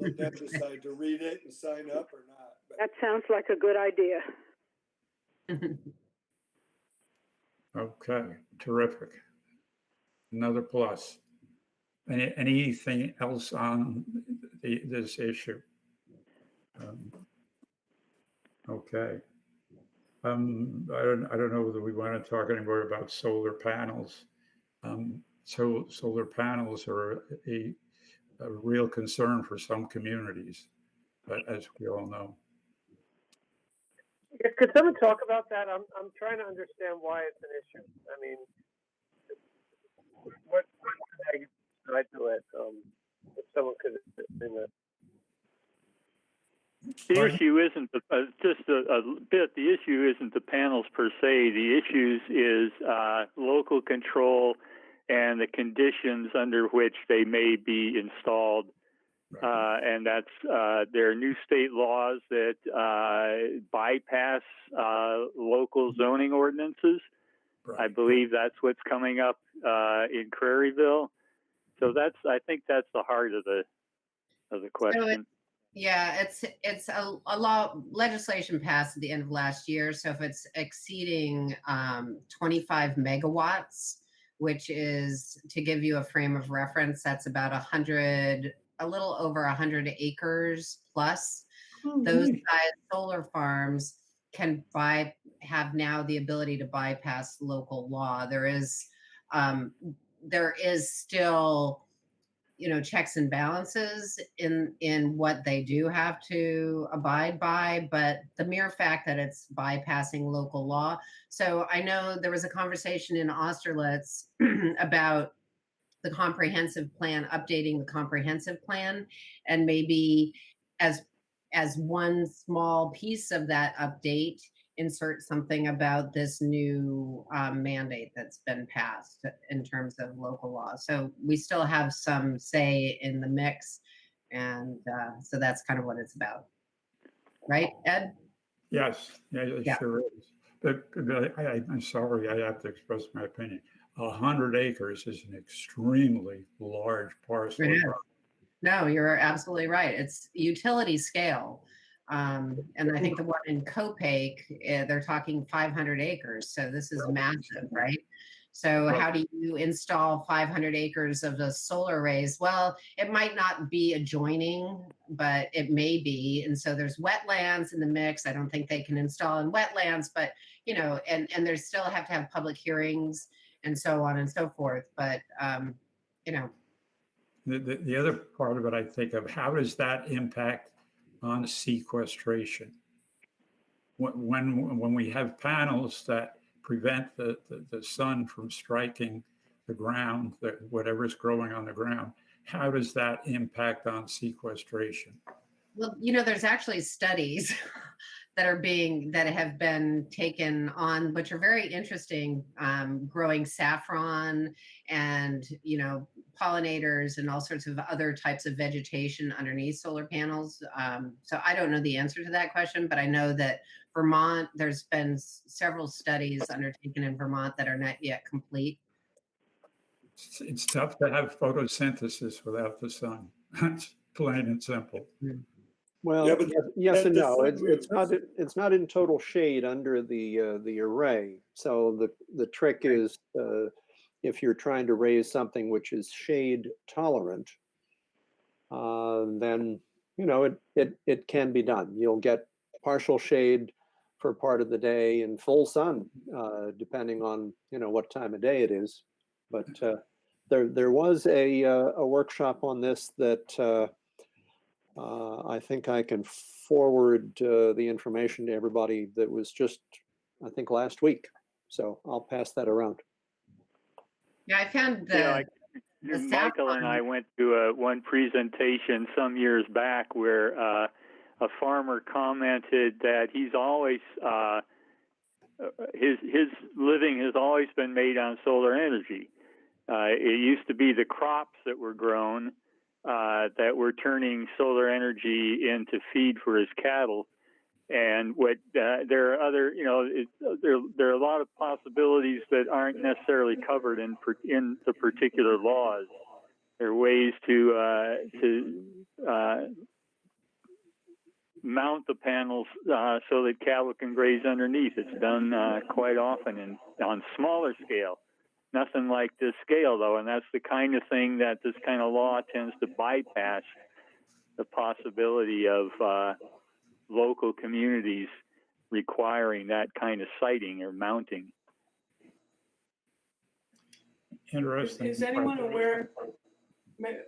let them decide to read it and sign up or not. But that sounds like a good idea. Okay, terrific. Another plus. Anything else on this issue? Okay. I don't know whether we want to talk anymore about solar panels. So solar panels are a real concern for some communities, but as we all know. Yeah, could someone talk about that? I'm trying to understand why it's an issue. I mean, what's the negative side to it? If someone could explain that. The issue isn't just a bit. The issue isn't the panels per se. The issues is local control and the conditions under which they may be installed. Right. And that's there are new state laws that bypass local zoning ordinances. Right. I believe that's what's coming up in Prairieville. So I think that's the heart of the question. So it's a law legislation passed at the end of last year. So if it's exceeding 25 megawatts, which is, to give you a frame of reference, that's about a little over 100 acres plus. those size solar farms can have now the ability to bypass local law. There is still, checks and balances in what they do have to abide by, but the mere fact that it's bypassing local law. So I know there was a conversation in Austerlitz about the comprehensive plan, updating the comprehensive plan, and maybe as one small piece of that update, insert something about this new mandate that's been passed in terms of local law. So we still have some say in the mix, and so that's kind of what it's about, right, Ed? Yes, yeah, it Yeah. sure is. But I'm sorry, I have to express my opinion. 100 acres is an extremely large parcel. It is. No, you're absolutely right. It's utility scale. And I think the one in Copake, they're talking 500 acres. So this is massive, right? So how do you install 500 acres of the solar arrays? Well, it might not be adjoining, but it may be. And so there's wetlands in the mix. I don't think they can install in wetlands, but and they still have to have public hearings and so on and so forth. But The other part of it, I think of, how does that impact on sequestration? When we have panels that prevent the sun from striking the ground, whatever's growing on the ground, how does that impact on sequestration? Well, there's actually studies that have been taken on, which are very interesting, growing saffron and, pollinators and all sorts of other types of vegetation underneath solar panels. So I don't know the answer to that question, but I know that Vermont, there's been several studies undertaken in Vermont that are not yet complete. It's tough to have photosynthesis without the sun. It's plain and simple. Well, Yeah, but yes and no. that's- It's not in total shade under the array. So the trick is if you're trying to raise something which is shade tolerant, then it can be done. You'll get partial shade for part of the day and full sun, depending on what time of day it is. But there was a workshop on this that I think I can forward the information to everybody. That was just, I think, last week. So I'll pass that around. Yeah, I found the Michael and I went to one presentation some years back where a farmer commented that he's always his living has always been made on solar energy. It used to be the crops that were grown that were turning solar energy into feed for his cattle. And there are other, there are a lot of possibilities that aren't necessarily covered in the particular laws. There are ways to mount the panels so that cattle can graze underneath. It's done quite often on smaller scale. Nothing like this scale, though, and that's the kind of thing that this kind of law tends to bypass, the possibility of local communities requiring that kind of siting or mounting. Interesting. Is anyone aware?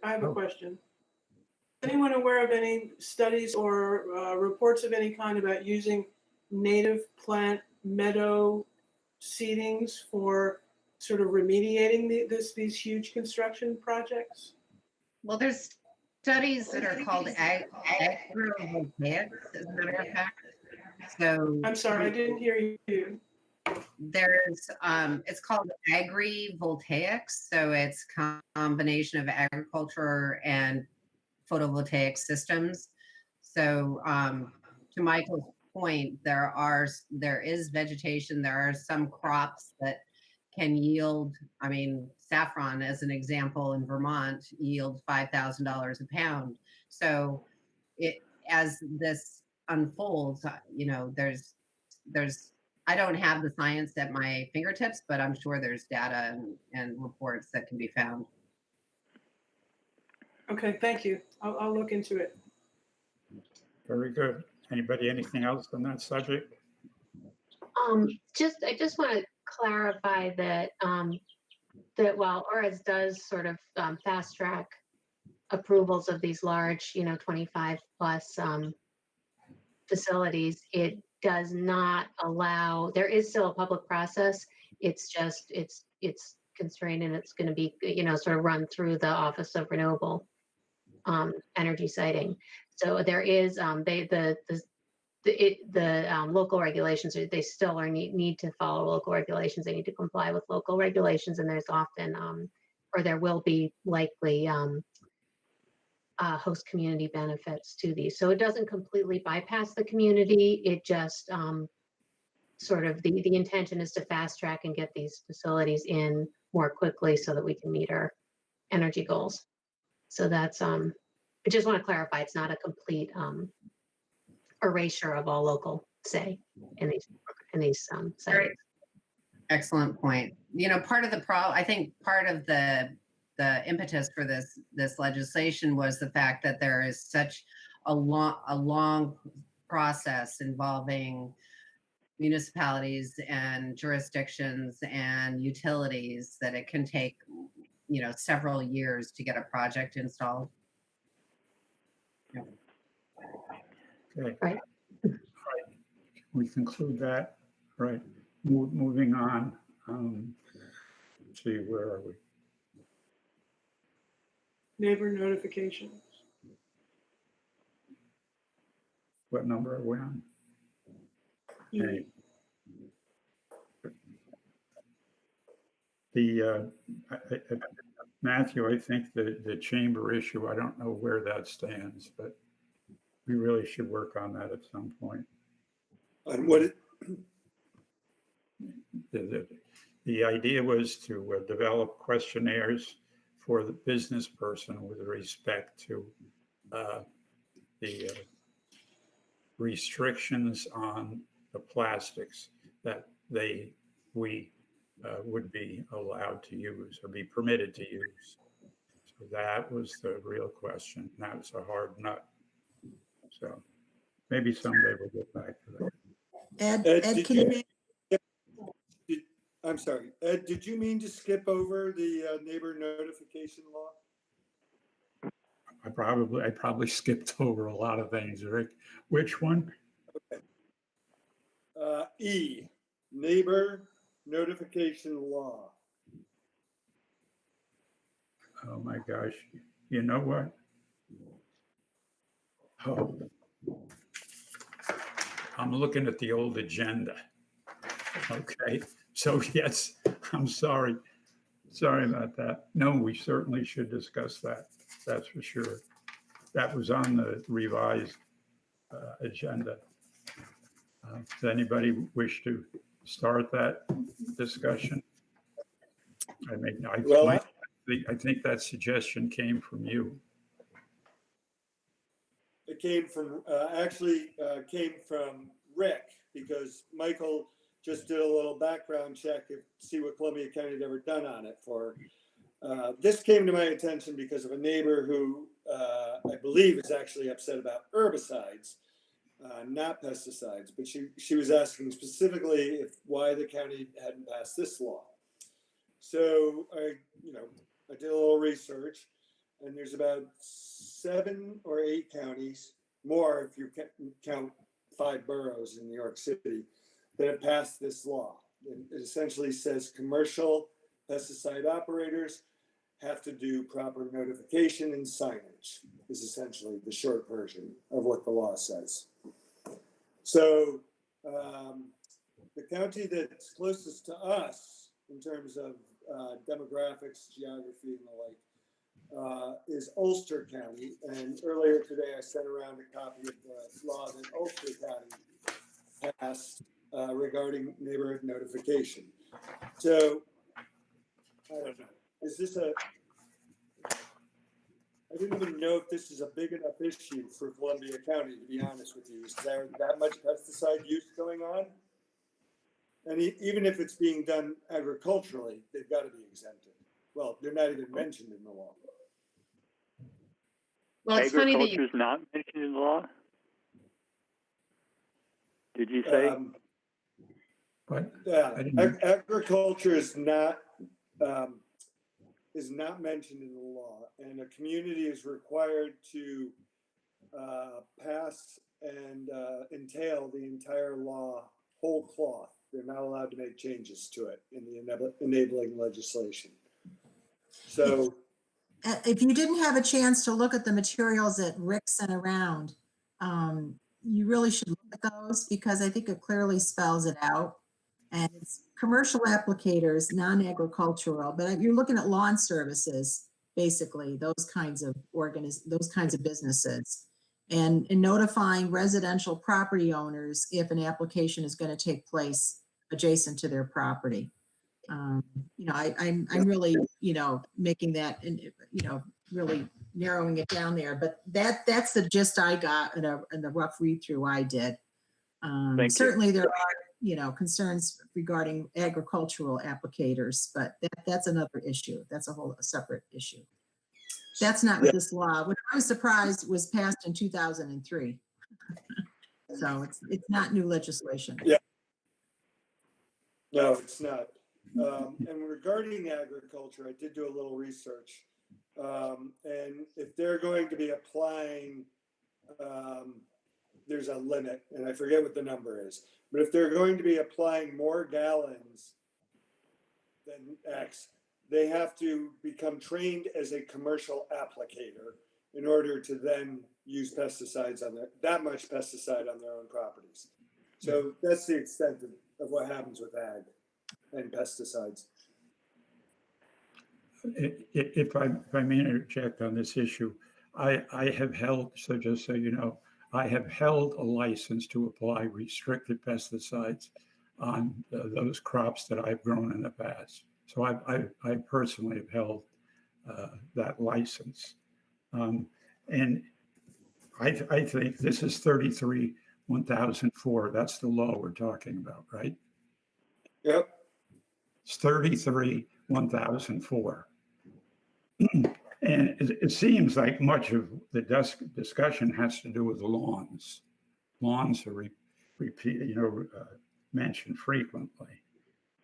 I have a question. Is anyone aware of any studies or reports of any kind about using native plant meadow seedings for sort of remediating these huge construction projects? Well, there's studies that are called agrivoltaics, as a matter of fact. So I'm sorry, I didn't hear you. there's it's called agrivoltaics. So it's combination of agriculture and photovoltaic systems. So to Michael's point, there is vegetation. There are some crops that can yield, saffron as an example in Vermont yields $5,000 a pound. So as this unfolds, there's I don't have the science at my fingertips, but I'm sure there's data and reports that can be found. Okay, thank you. I'll look into it. Very good. Anybody, anything else on that subject? I just want to clarify that, that while ORAS does sort of fast track approvals of these large, 25 plus facilities, it does not allow, there is still a public process. It's just, it's constrained, and it's going to be, sort of run through the Office of Renewable Energy Siting. So there is, the local regulations, they still need to follow local regulations. They need to comply with local regulations, and there's often, or there will be likely host community benefits to these. So it doesn't completely bypass the community. It just sort of, the intention is to fast track and get these facilities in more quickly so that we can meet our energy goals. So that's, I just want to clarify, it's not a complete erasure of all local say in these sites. Excellent point. Part of the problem, I think part of the impetus for this legislation was the fact that there is such a long process involving municipalities and jurisdictions and utilities that it can take, several years to get a project installed. Okay. Right. We conclude that, right? Moving on. Let's see, where are we? Neighbor notifications. What number are we on? Okay. Matthew, I think the chamber issue, I don't know where that stands, but we really should work on that at some point. On what? The idea was to develop questionnaires for the business person with respect to the restrictions on the plastics that we would be allowed to use or be permitted to use. So that was the real question. That was a hard nut. So maybe someday we'll get back to that. Ed, can you? I'm sorry, Ed, did you mean to skip over the neighbor notification law? I probably skipped over a lot of things, Rick. Which one? Okay. E, neighbor notification law. Oh my gosh. You know what? Oh, I'm looking at the old agenda. Okay. So yes, I'm sorry. Sorry about that. No, we certainly should discuss that. That's for sure. That was on the revised agenda. Does anybody wish to start that discussion? I think that suggestion came from you. It came from, came from Rick, because Michael just did a little background check to see what Columbia County had ever done on it for. This came to my attention because of a neighbor who I believe is actually upset about herbicides, not pesticides, but she was asking specifically why the county hadn't passed this law. So I did a little research, and there's about 7 or 8 counties, more if you count 5 boroughs in New York City, that have passed this law. It essentially says commercial pesticide operators have to do proper notification and signage, is essentially the short version of what the law says. So the county that's closest to us in terms of demographics, geography, and the like is Ulster County. And earlier today, I sent around a copy of the law that Ulster County passed regarding neighborhood notification. So I don't know. Is this I didn't even know if this is a big enough issue for Columbia County, to be honest with you. Is there that much pesticide use going on? And even if it's being done agriculturally, they've got to be exempted. Well, they're not even mentioned in the law. Well, it's funny that Agriculture is not mentioned in the law? did you say? But Yeah, I didn't, agriculture is not mentioned in the law, and a community is required to pass and entail the entire law whole cloth. They're not allowed to make changes to it in the enabling legislation. So If you didn't have a chance to look at the materials that Rick sent around, you really should look at those because I think it clearly spells it out. And it's commercial applicators, non-agricultural, but you're looking at lawn services, basically, those kinds of businesses. And notifying residential property owners if an application is going to take place adjacent to their property. I'm really, making that, and really narrowing it down there. But that's the gist I got in the rough read through I did. Certainly there are, concerns regarding agricultural applicators, but that's another issue. That's a separate issue. That's not what this law. What I was surprised was passed in 2003. So it's not new legislation. Yeah. No, it's not. And regarding agriculture, I did do a little research. And if they're going to be applying, there's a limit, and I forget what the number is, but if they're going to be applying more gallons than X, they have to become trained as a commercial applicator in order to then use pesticides that much pesticide on their own properties. So that's the extent of what happens with ag and pesticides. if I may interject on this issue, I have held, so just so you know, I have held a license to apply restricted pesticides on those crops that I've grown in the past. So I personally have held that license. And I think this is 33-1004. That's the law we're talking about, right? Yep. It's 33-1004. And it seems like much of the discussion has to do with lawns. Lawns are mentioned frequently.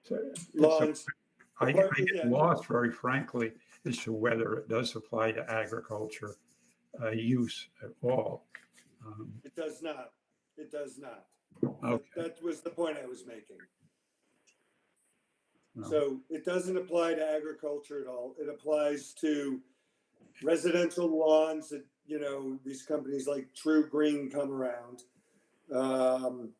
So, Lawns. I get lost, very frankly, as to whether it does apply to agriculture use at all. It does not. It does not. Okay. That was the point I was making. No. So it doesn't apply to agriculture at all. It applies to residential lawns that, these companies like True Green come around. And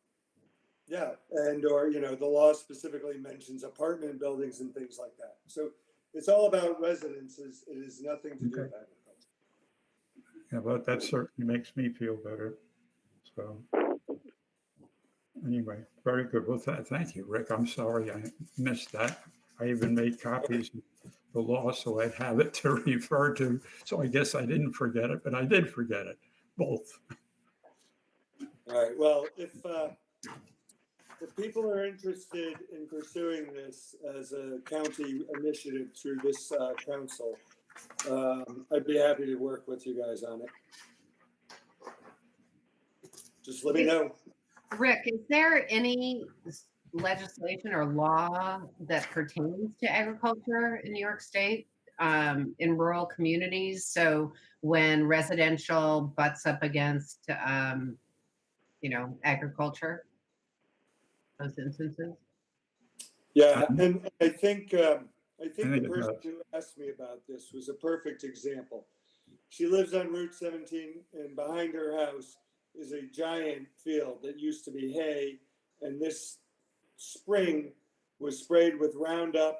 or, the law specifically mentions apartment buildings and things like that. So it's all about residences. It has nothing to do with agriculture. Yeah, well, that certainly makes me feel better. So anyway, very good. Well, thank you, Rick. I'm sorry I missed that. I even made copies of the law so I'd have it to refer to. So I guess I didn't forget it, but I did forget it, both. All right. Well, if people are interested in pursuing this as a county initiative through this council, I'd be happy to work with you guys on it. Just let me know. Rick, is there any legislation or law that pertains to agriculture in New York State in rural communities? So when residential butts up against, agriculture, those instances? Yeah, and I think the it person does. who asked me about this was a perfect example. She lives on Route 17, and behind her house is a giant field that used to be hay, and this spring was sprayed with Roundup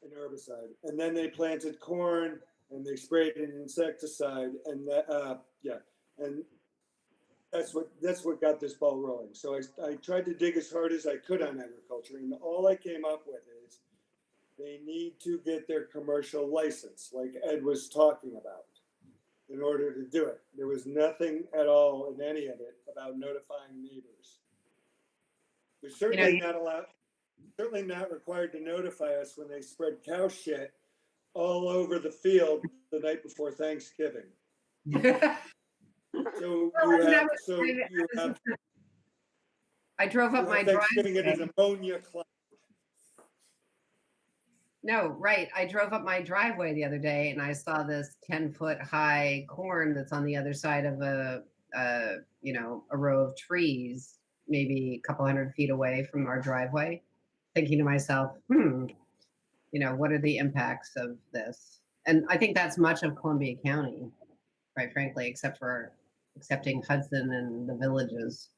and herbicide. And then they planted corn, and they sprayed an insecticide, and and that's what got this ball rolling. So I tried to dig as hard as I could on agriculture, and all I came up with is they need to get their commercial license, like Ed was talking about, in order to do it. There was nothing at all in any of it about notifying neighbors. They're certainly not allowed, certainly not required to notify us when they spread cow shit all over the field the night before Thanksgiving. So you have I drove up my Thanks drive. for giving it an ammonia cloud. No, right. I drove up my driveway the other day and I saw this 10-foot high corn that's on the other side of a row of trees, maybe a couple 100 feet away from our driveway, thinking to myself, what are the impacts of this? And I think that's much of Columbia County, quite frankly, excepting Hudson and the villages.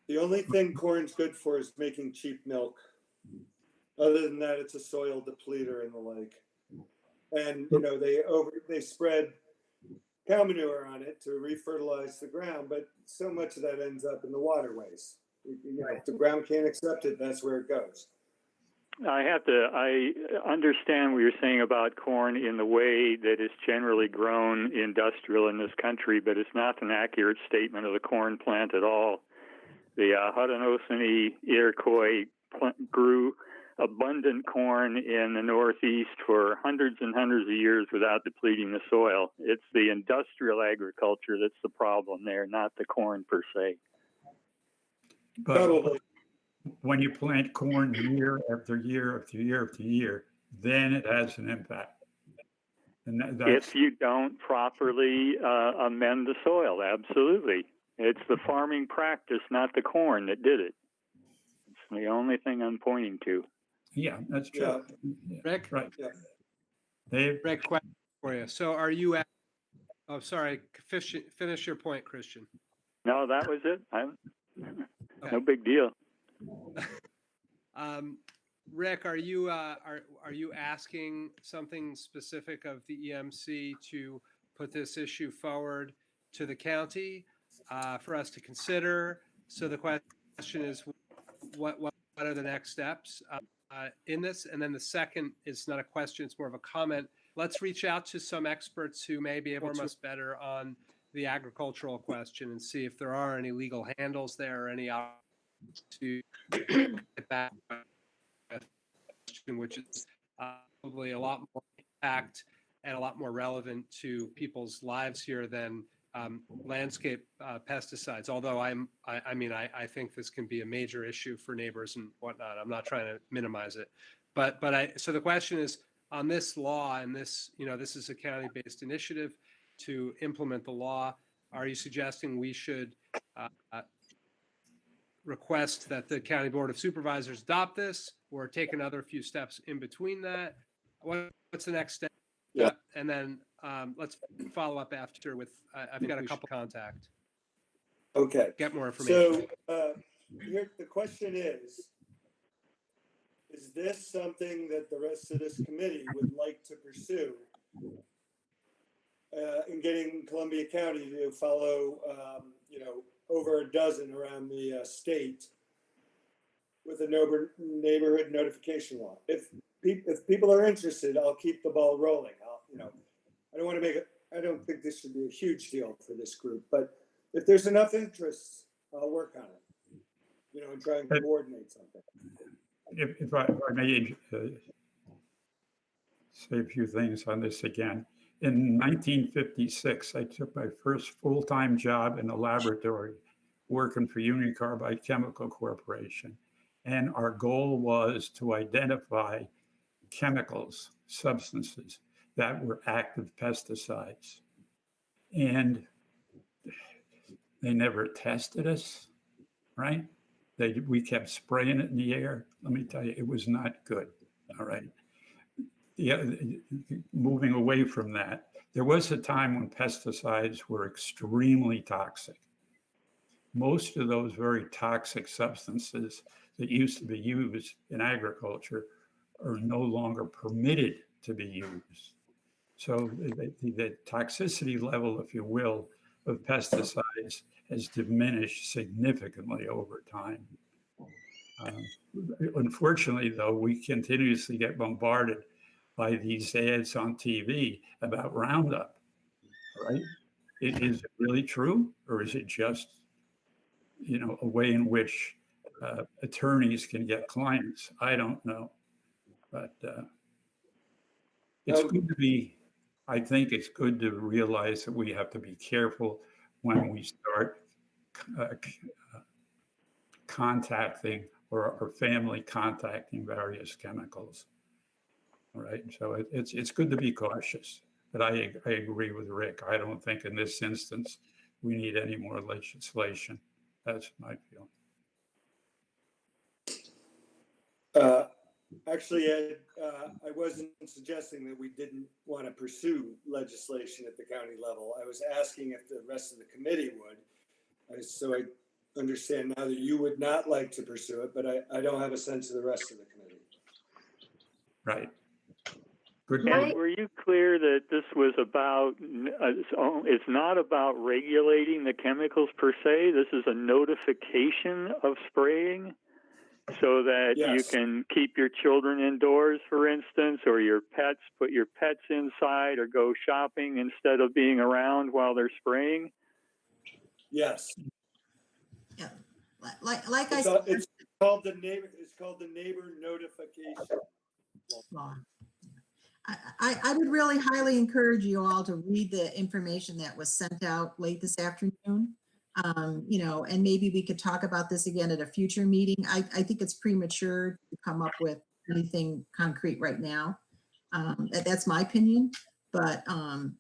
The only thing corn's good for is making cheap milk. Other than that, it's a soil depleter in the lake. And, they spread cow manure on it to refertilize the ground, but so much of that ends up in the waterways. If the ground can't accept it, that's where it goes. I understand what you're saying about corn in the way that it's generally grown industrial in this country, but it's not an accurate statement of the corn plant at all. The Haudenosaunee Iroquois grew abundant corn in the Northeast for hundreds and hundreds of years without depleting the soil. It's the industrial agriculture that's the problem there, not the corn per se. But when you plant corn year after year after year after year, then it has an impact. And if you don't properly amend the soil, absolutely. It's the farming practice, not the corn, that did it. It's the only thing I'm pointing to. Yeah, that's true. Yeah. Rick? Right. Yeah. Dave? Rick, question for you. So are you at, oh, sorry, finish your point, Christian. No, that was it. Okay. No big deal. Rick, are you asking something specific of the EMC to put this issue forward to the county for us to consider? So the question is, what are the next steps in this? And then the second is not a question; it's more of a comment. Let's reach out to some experts who may be able to us better on the agricultural question and see if there are any legal handles there or any to get back, which is probably a lot more impact and a lot more relevant to people's lives here than landscape pesticides. Although I think this can be a major issue for neighbors and whatnot. I'm not trying to minimize it, so the question is on this law, and this is a county-based initiative to implement the law. Are you suggesting we should request that the County Board of Supervisors adopt this, or take another few steps in between that? What's the next step? Yeah. And then let's follow up after with, I've got a couple contact. Okay. Get more information. So here the question is this something that the rest of this committee would like to pursue in getting Columbia County to follow, over a dozen around the state with a neighborhood notification law? If people are interested, I'll keep the ball rolling. I don't want to make it. I don't think this should be a huge deal for this group, but if there's enough interest, I'll work on it. And try and coordinate something. If I may say a few things on this again. In 1956, I took my first full-time job in a laboratory working for Union Carbide Chemical Corporation. And our goal was to identify chemicals, substances that were active pesticides. And they never tested us, right? We kept spraying it in the air. Let me tell you, it was not good, all right? Moving away from that, there was a time when pesticides were extremely toxic. Most of those very toxic substances that used to be used in agriculture are no longer permitted to be used. So the toxicity level, if you will, of pesticides has diminished significantly over time. Unfortunately, though, we continuously get bombarded by these ads on TV about Roundup, right? Is it really true, or is it just, a way in which attorneys can get clients? I don't know, but it's good to be. I think it's good to realize that we have to be careful when we start contacting or family contacting various chemicals. All right, so it's good to be cautious, but I agree with Rick. I don't think in this instance we need any more legislation. That's my feeling. Actually, Ed, I wasn't suggesting that we didn't want to pursue legislation at the county level. I was asking if the rest of the committee would. So I understand now that you would not like to pursue it, but I don't have a sense of the rest of the committee. Right. Good. And were you clear that this was about, it's not about regulating the chemicals per se? This is a notification of spraying so that you Yes. can keep your children indoors, for instance, or your pets, put your pets inside or go shopping instead of being around while they're spraying? Yes. Yeah. Like I It's, said, it's called the neighbor notification law. I would really highly encourage you all to read the information that was sent out late this afternoon. You know, and maybe we could talk about this again at a future meeting. I think it's premature to come up with anything concrete right now. That's my opinion, but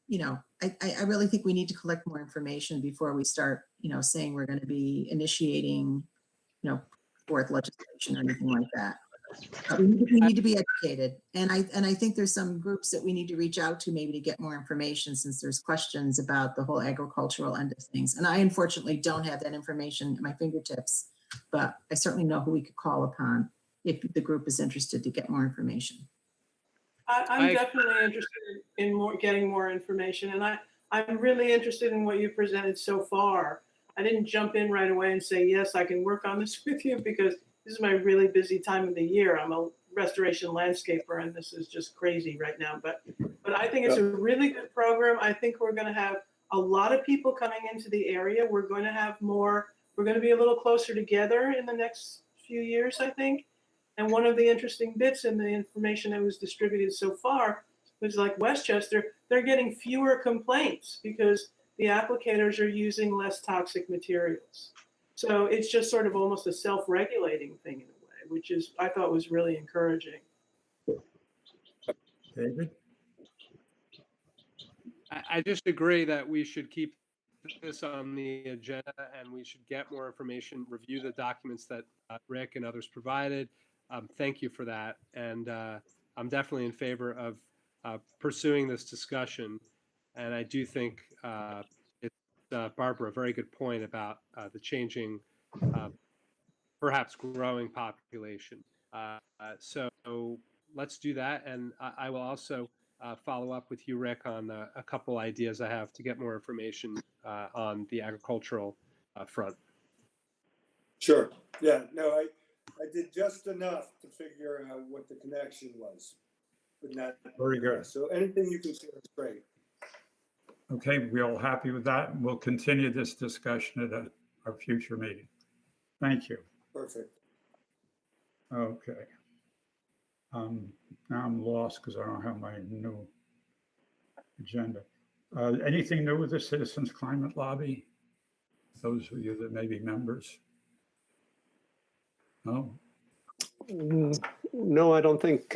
you know, I really think we need to collect more information before we start, you know, saying we're going to be initiating, you know, forth legislation or anything like that. We need to be educated, and I think there's some groups that we need to reach out to maybe to get more information, since there's questions about the whole agricultural end of things. And I unfortunately don't have that information at my fingertips, but I certainly know who we could call upon if the group is interested to get more information. I'm definitely interested in getting more information, and I'm really interested in what you presented so far. I didn't jump in right away and say, yes, I can work on this with you, because this is my really busy time of the year. I'm a restoration landscaper, and this is just crazy right now. But I think it's a really good program. I think we're going to have a lot of people coming into the area. We're going to have more. We're going to be a little closer together in the next few years, I think. And one of the interesting bits in the information that was distributed so far was, like Westchester, they're getting fewer complaints because the applicators are using less toxic materials. So it's just sort of almost a self-regulating thing in a way, which is, I thought, was really encouraging. David? I just agree that we should keep this on the agenda, and we should get more information, review the documents that Rick and others provided. Thank you for that. And I'm definitely in favor of pursuing this discussion. And I do think Barbara, a very good point about the changing, perhaps growing population. So let's do that. And I will also follow up with you, Rick, on a couple ideas I have to get more information on the agricultural front. Sure. Yeah. No, I did just enough to figure out what the connection was, but not Very good. So anything you can share is great. Okay, we're all happy with that. We'll continue this discussion at our future meeting. Thank you. Perfect. Okay. Now I'm lost because I don't have my new agenda. Anything new with the Citizens Climate Lobby? Those of you that may be members? No? No, I don't think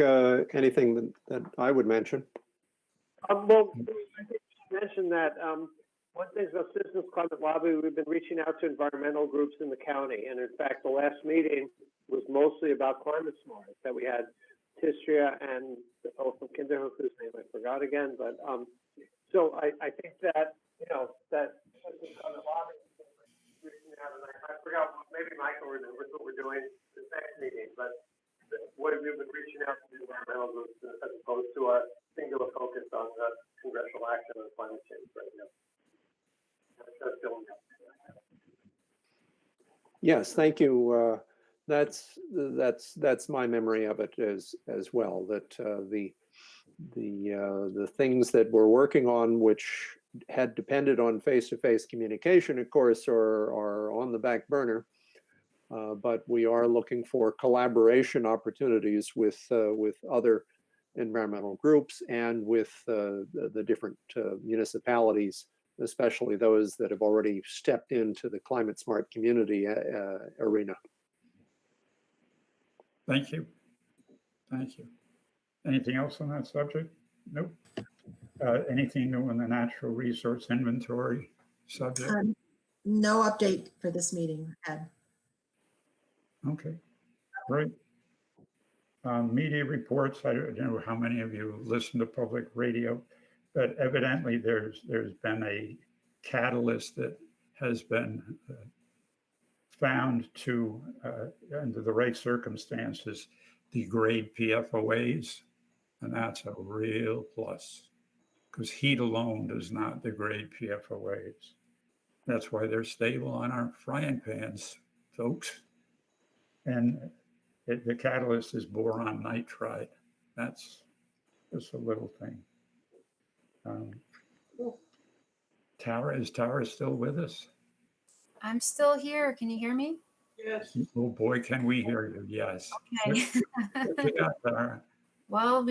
anything that I would mention. Well, I think you mentioned that one thing about Citizens Climate Lobby, we've been reaching out to environmental groups in the county. And in fact, the last meeting was mostly about climate smart, that we had Tistria and the fellow from Kinderhook, whose name I forgot again. But so I think that, you know, that Citizens Climate Lobby is reaching out, and I forgot, maybe Michael remembers what we're doing this next meeting, but what have you been reaching out to the environmental groups as opposed to a singular focus on the congressional action on climate change right now? Yes, thank you. That's my memory of it as well. That the things that we're working on, which had depended on face-to-face communication, of course, are on the back burner. But we are looking for collaboration opportunities with other environmental groups and with the different municipalities especially those that have already stepped into the climate smart community arena. Thank you. Thank you. Anything else on that subject? Nope. Anything new on the natural resource inventory subject? No update for this meeting, Ed. Okay, great. Media reports, I don't know how many of you listen to public radio, but evidently there's been a catalyst that has been found to, under the right circumstances, degrade PFOAs, and that's a real plus, because heat alone does not degrade PFOAs. That's why they're stable on our frying pans, folks. And the catalyst is boron nitride. That's just a little thing. Tara, is Tara still with us? I'm still here. Can you hear me? Yes. Oh boy, can we hear you? Yes. Okay. What you got, Tara? Well,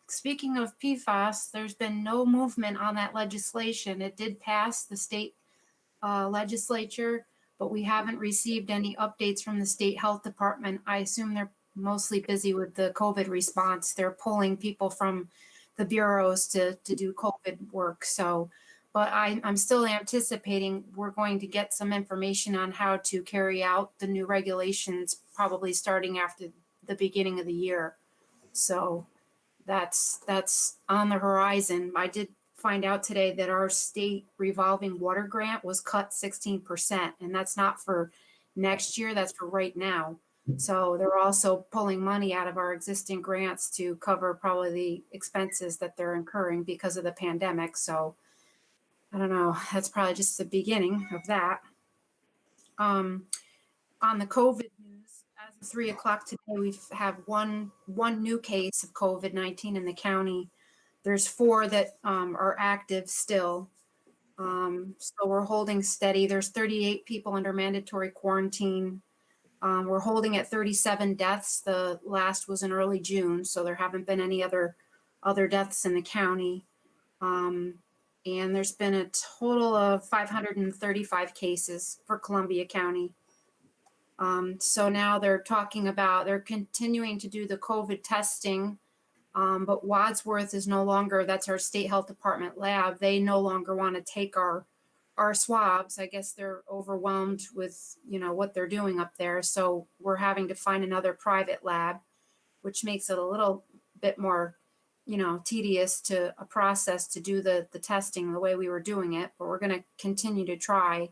speaking of PFAS, there's been no movement on that legislation. It did pass the state legislature, but we haven't received any updates from the state health department. I assume they're mostly busy with the COVID response. They're pulling people from the bureaus to do COVID work. So, but I'm still anticipating we're going to get some information on how to carry out the new regulations, probably starting after the beginning of the year. So that's on the horizon. I did find out today that our state revolving water grant was cut 16%, and that's not for next year, that's for right now. So they're also pulling money out of our existing grants to cover probably the expenses that they're incurring because of the pandemic. So I don't know, that's probably just the beginning of that. On the COVID news, as of 3 o'clock today, we have one new case of COVID-19 in the county. There's 4 that are active still. So we're holding steady. There's 38 people under mandatory quarantine. We're holding at 37 deaths. The last was in early June, so there haven't been any other deaths in the county. And there's been a total of 535 cases for Columbia County. So now they're continuing to do the COVID testing. But Wadsworth is no longer, that's our state health department lab. They no longer want to take our swabs. I guess they're overwhelmed with, what they're doing up there. So we're having to find another private lab, which makes it a little bit more, tedious to a process to do the testing the way we were doing it, but we're going to continue to try.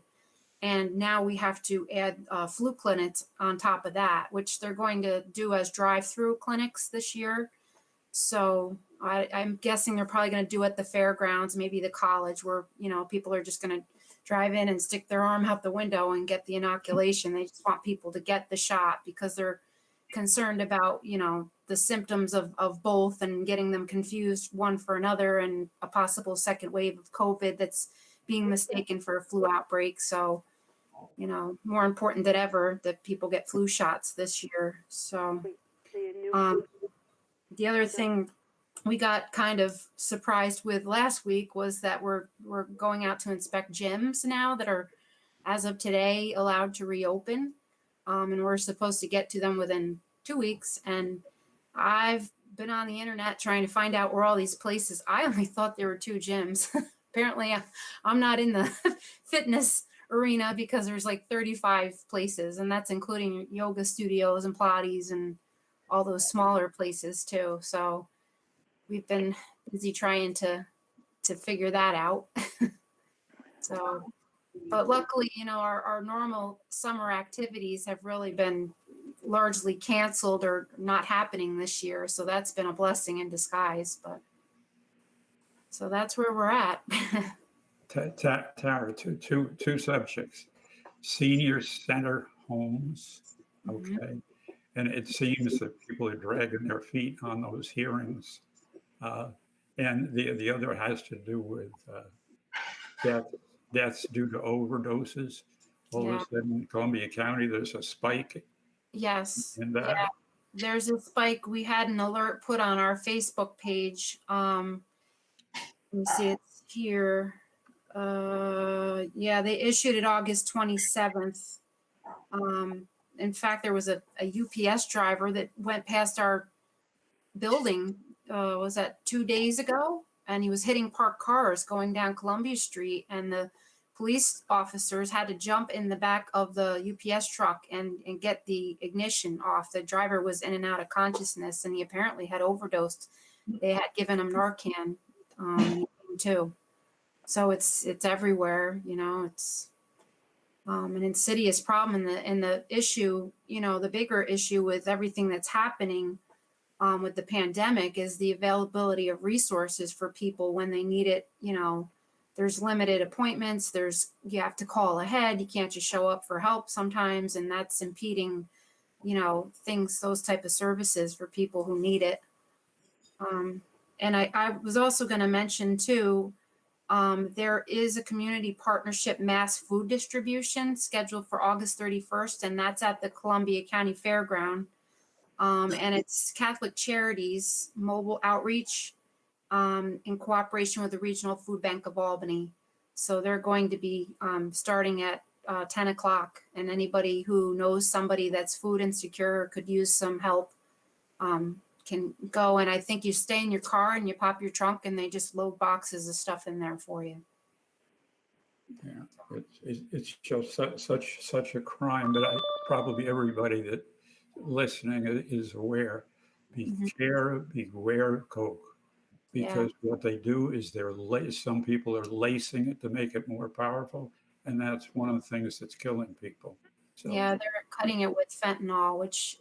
And now we have to add flu clinics on top of that, which they're going to do as drive-through clinics this year. So I'm guessing they're probably going to do at the fairgrounds, maybe the college, where, people are just going to drive in and stick their arm out the window and get the inoculation. They just want people to get the shot because they're concerned about, the symptoms of both and getting them confused one for another and a possible second wave of COVID that's being mistaken for a flu outbreak. So, more important than ever that people get flu shots this year. So, the other thing we got kind of surprised with last week was that we're going out to inspect gyms now that are, as of today, allowed to reopen. And we're supposed to get to them within 2 weeks. And I've been on the internet trying to find out where all these places, I only thought there were 2 gyms. Apparently I'm not in the fitness arena because there's like 35 places, and that's including yoga studios and Pilates and all those smaller places too. So we've been busy trying to figure that out. So, but luckily, our normal summer activities have really been largely canceled or not happening this year. So that's been a blessing in disguise, but so that's where we're at. Tara, two subjects. Senior center homes, okay. And it seems that people are dragging their feet on those hearings. And the other has to do with deaths due to overdoses. All of a sudden in Columbia County, there's a spike. Yes. In that. Yeah. There's a spike. We had an alert put on our Facebook page. Let me see, it's here. Yeah, they issued it August 27th. In fact, there was a UPS driver that went past our building, was that 2 days ago? And he was hitting parked cars going down Columbia Street, and the police officers had to jump in the back of the UPS truck and get the ignition off. The driver was in and out of consciousness, and he apparently had overdosed. They had given him Narcan too. So it's everywhere, you know. It's an insidious problem, and the issue, you know, the bigger issue with everything that's happening with the pandemic is the availability of resources for people when they need it. You know, there's limited appointments. You have to call ahead. You can't just show up for help sometimes, and that's impeding, you know, those type of services for people who need it. And I was also going to mention too, there is a community partnership mass food distribution scheduled for August 31st, and that's at the Columbia County Fairground. And it's Catholic Charities mobile outreach in cooperation with the Regional Food Bank of Albany. So they're going to be starting at 10 o'clock, and anybody who knows somebody that's food insecure or could use some help can go. And I think you stay in your car and you pop your trunk and they just load boxes of stuff in there for you. Yeah, it's just such a crime, but probably everybody that listening is aware. Beware of Coke, because what they do is some people are lacing it to make it more powerful, and that's one of the things that's killing people. So, yeah, they're cutting it with fentanyl, which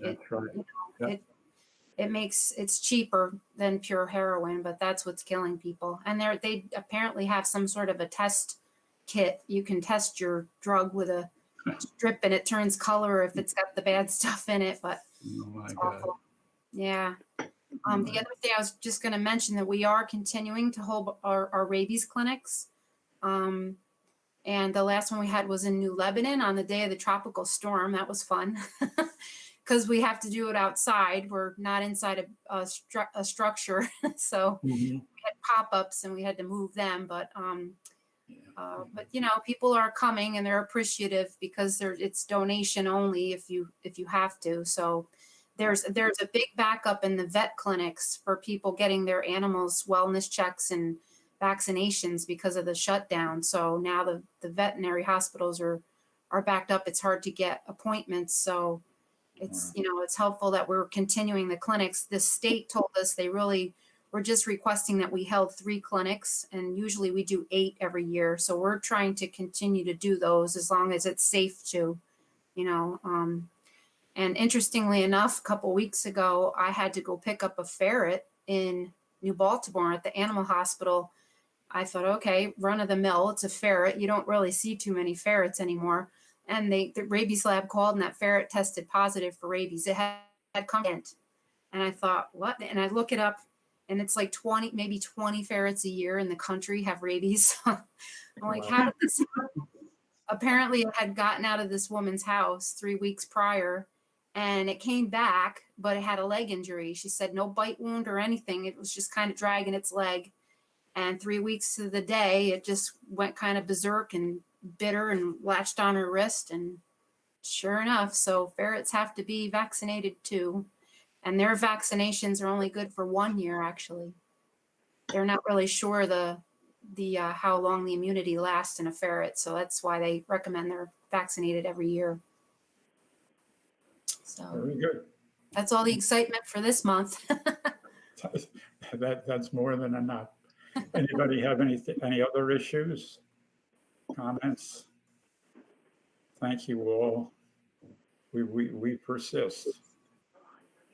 it's cheaper than pure heroin, but that's what's killing people. And they apparently have some sort of a test kit. You can test your drug with a strip and it turns color if it's got the bad stuff in it, but it's awful. Yeah. The other thing I was just going to mention that we are continuing to hold our rabies clinics. And the last one we had was in New Lebanon on the day of the tropical storm. That was fun. Because we have to do it outside. We're not inside a structure. So we had pop-ups and we had to move them. But you know, people are coming and they're appreciative because it's donation only if you have to. So there's a big backup in the vet clinics for people getting their animals wellness checks and vaccinations because of the shutdown. So now the veterinary hospitals are backed up. It's hard to get appointments. So it's, you know, it's helpful that we're continuing the clinics. The state told us we're just requesting that we held 3 clinics, and usually we do 8 every year. So we're trying to continue to do those as long as it's safe to, you know. And interestingly enough, a couple weeks ago, I had to go pick up a ferret in New Baltimore at the animal hospital. I thought, okay, run of the mill, it's a ferret. You don't really see too many ferrets anymore. And the rabies lab called and that ferret tested positive for rabies. It had come in. And I thought, what? And I look it up and it's like 20 ferrets a year in the country have rabies. I'm like, how did this happen? Apparently it had gotten out of this woman's house 3 weeks prior and it came back, but it had a leg injury. She said no bite wound or anything. It was just kind of dragging its leg. And 3 weeks to the day, it just went kind of berserk and bit her and latched on her wrist. And sure enough, so ferrets have to be vaccinated too. And their vaccinations are only good for 1 year, actually. They're not really sure the how long the immunity lasts in a ferret. So that's why they recommend they're vaccinated every year. So very good. That's all the excitement for this month. That's more than enough. Anybody have any other issues, comments? Thank you all. We persist.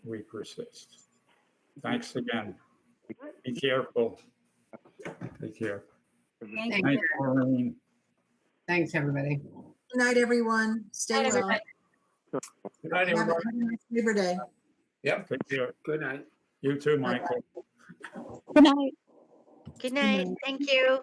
We persist. Thanks again. Be careful. Take care. Thank Thanks, Maureen. Thanks, everybody. Good night, everyone. Stay Night, well. everybody. Good night, Have a everybody. nice Labor Day. Yep. Take care. Good night. You too, Michael. Good night. Good night. Thank you.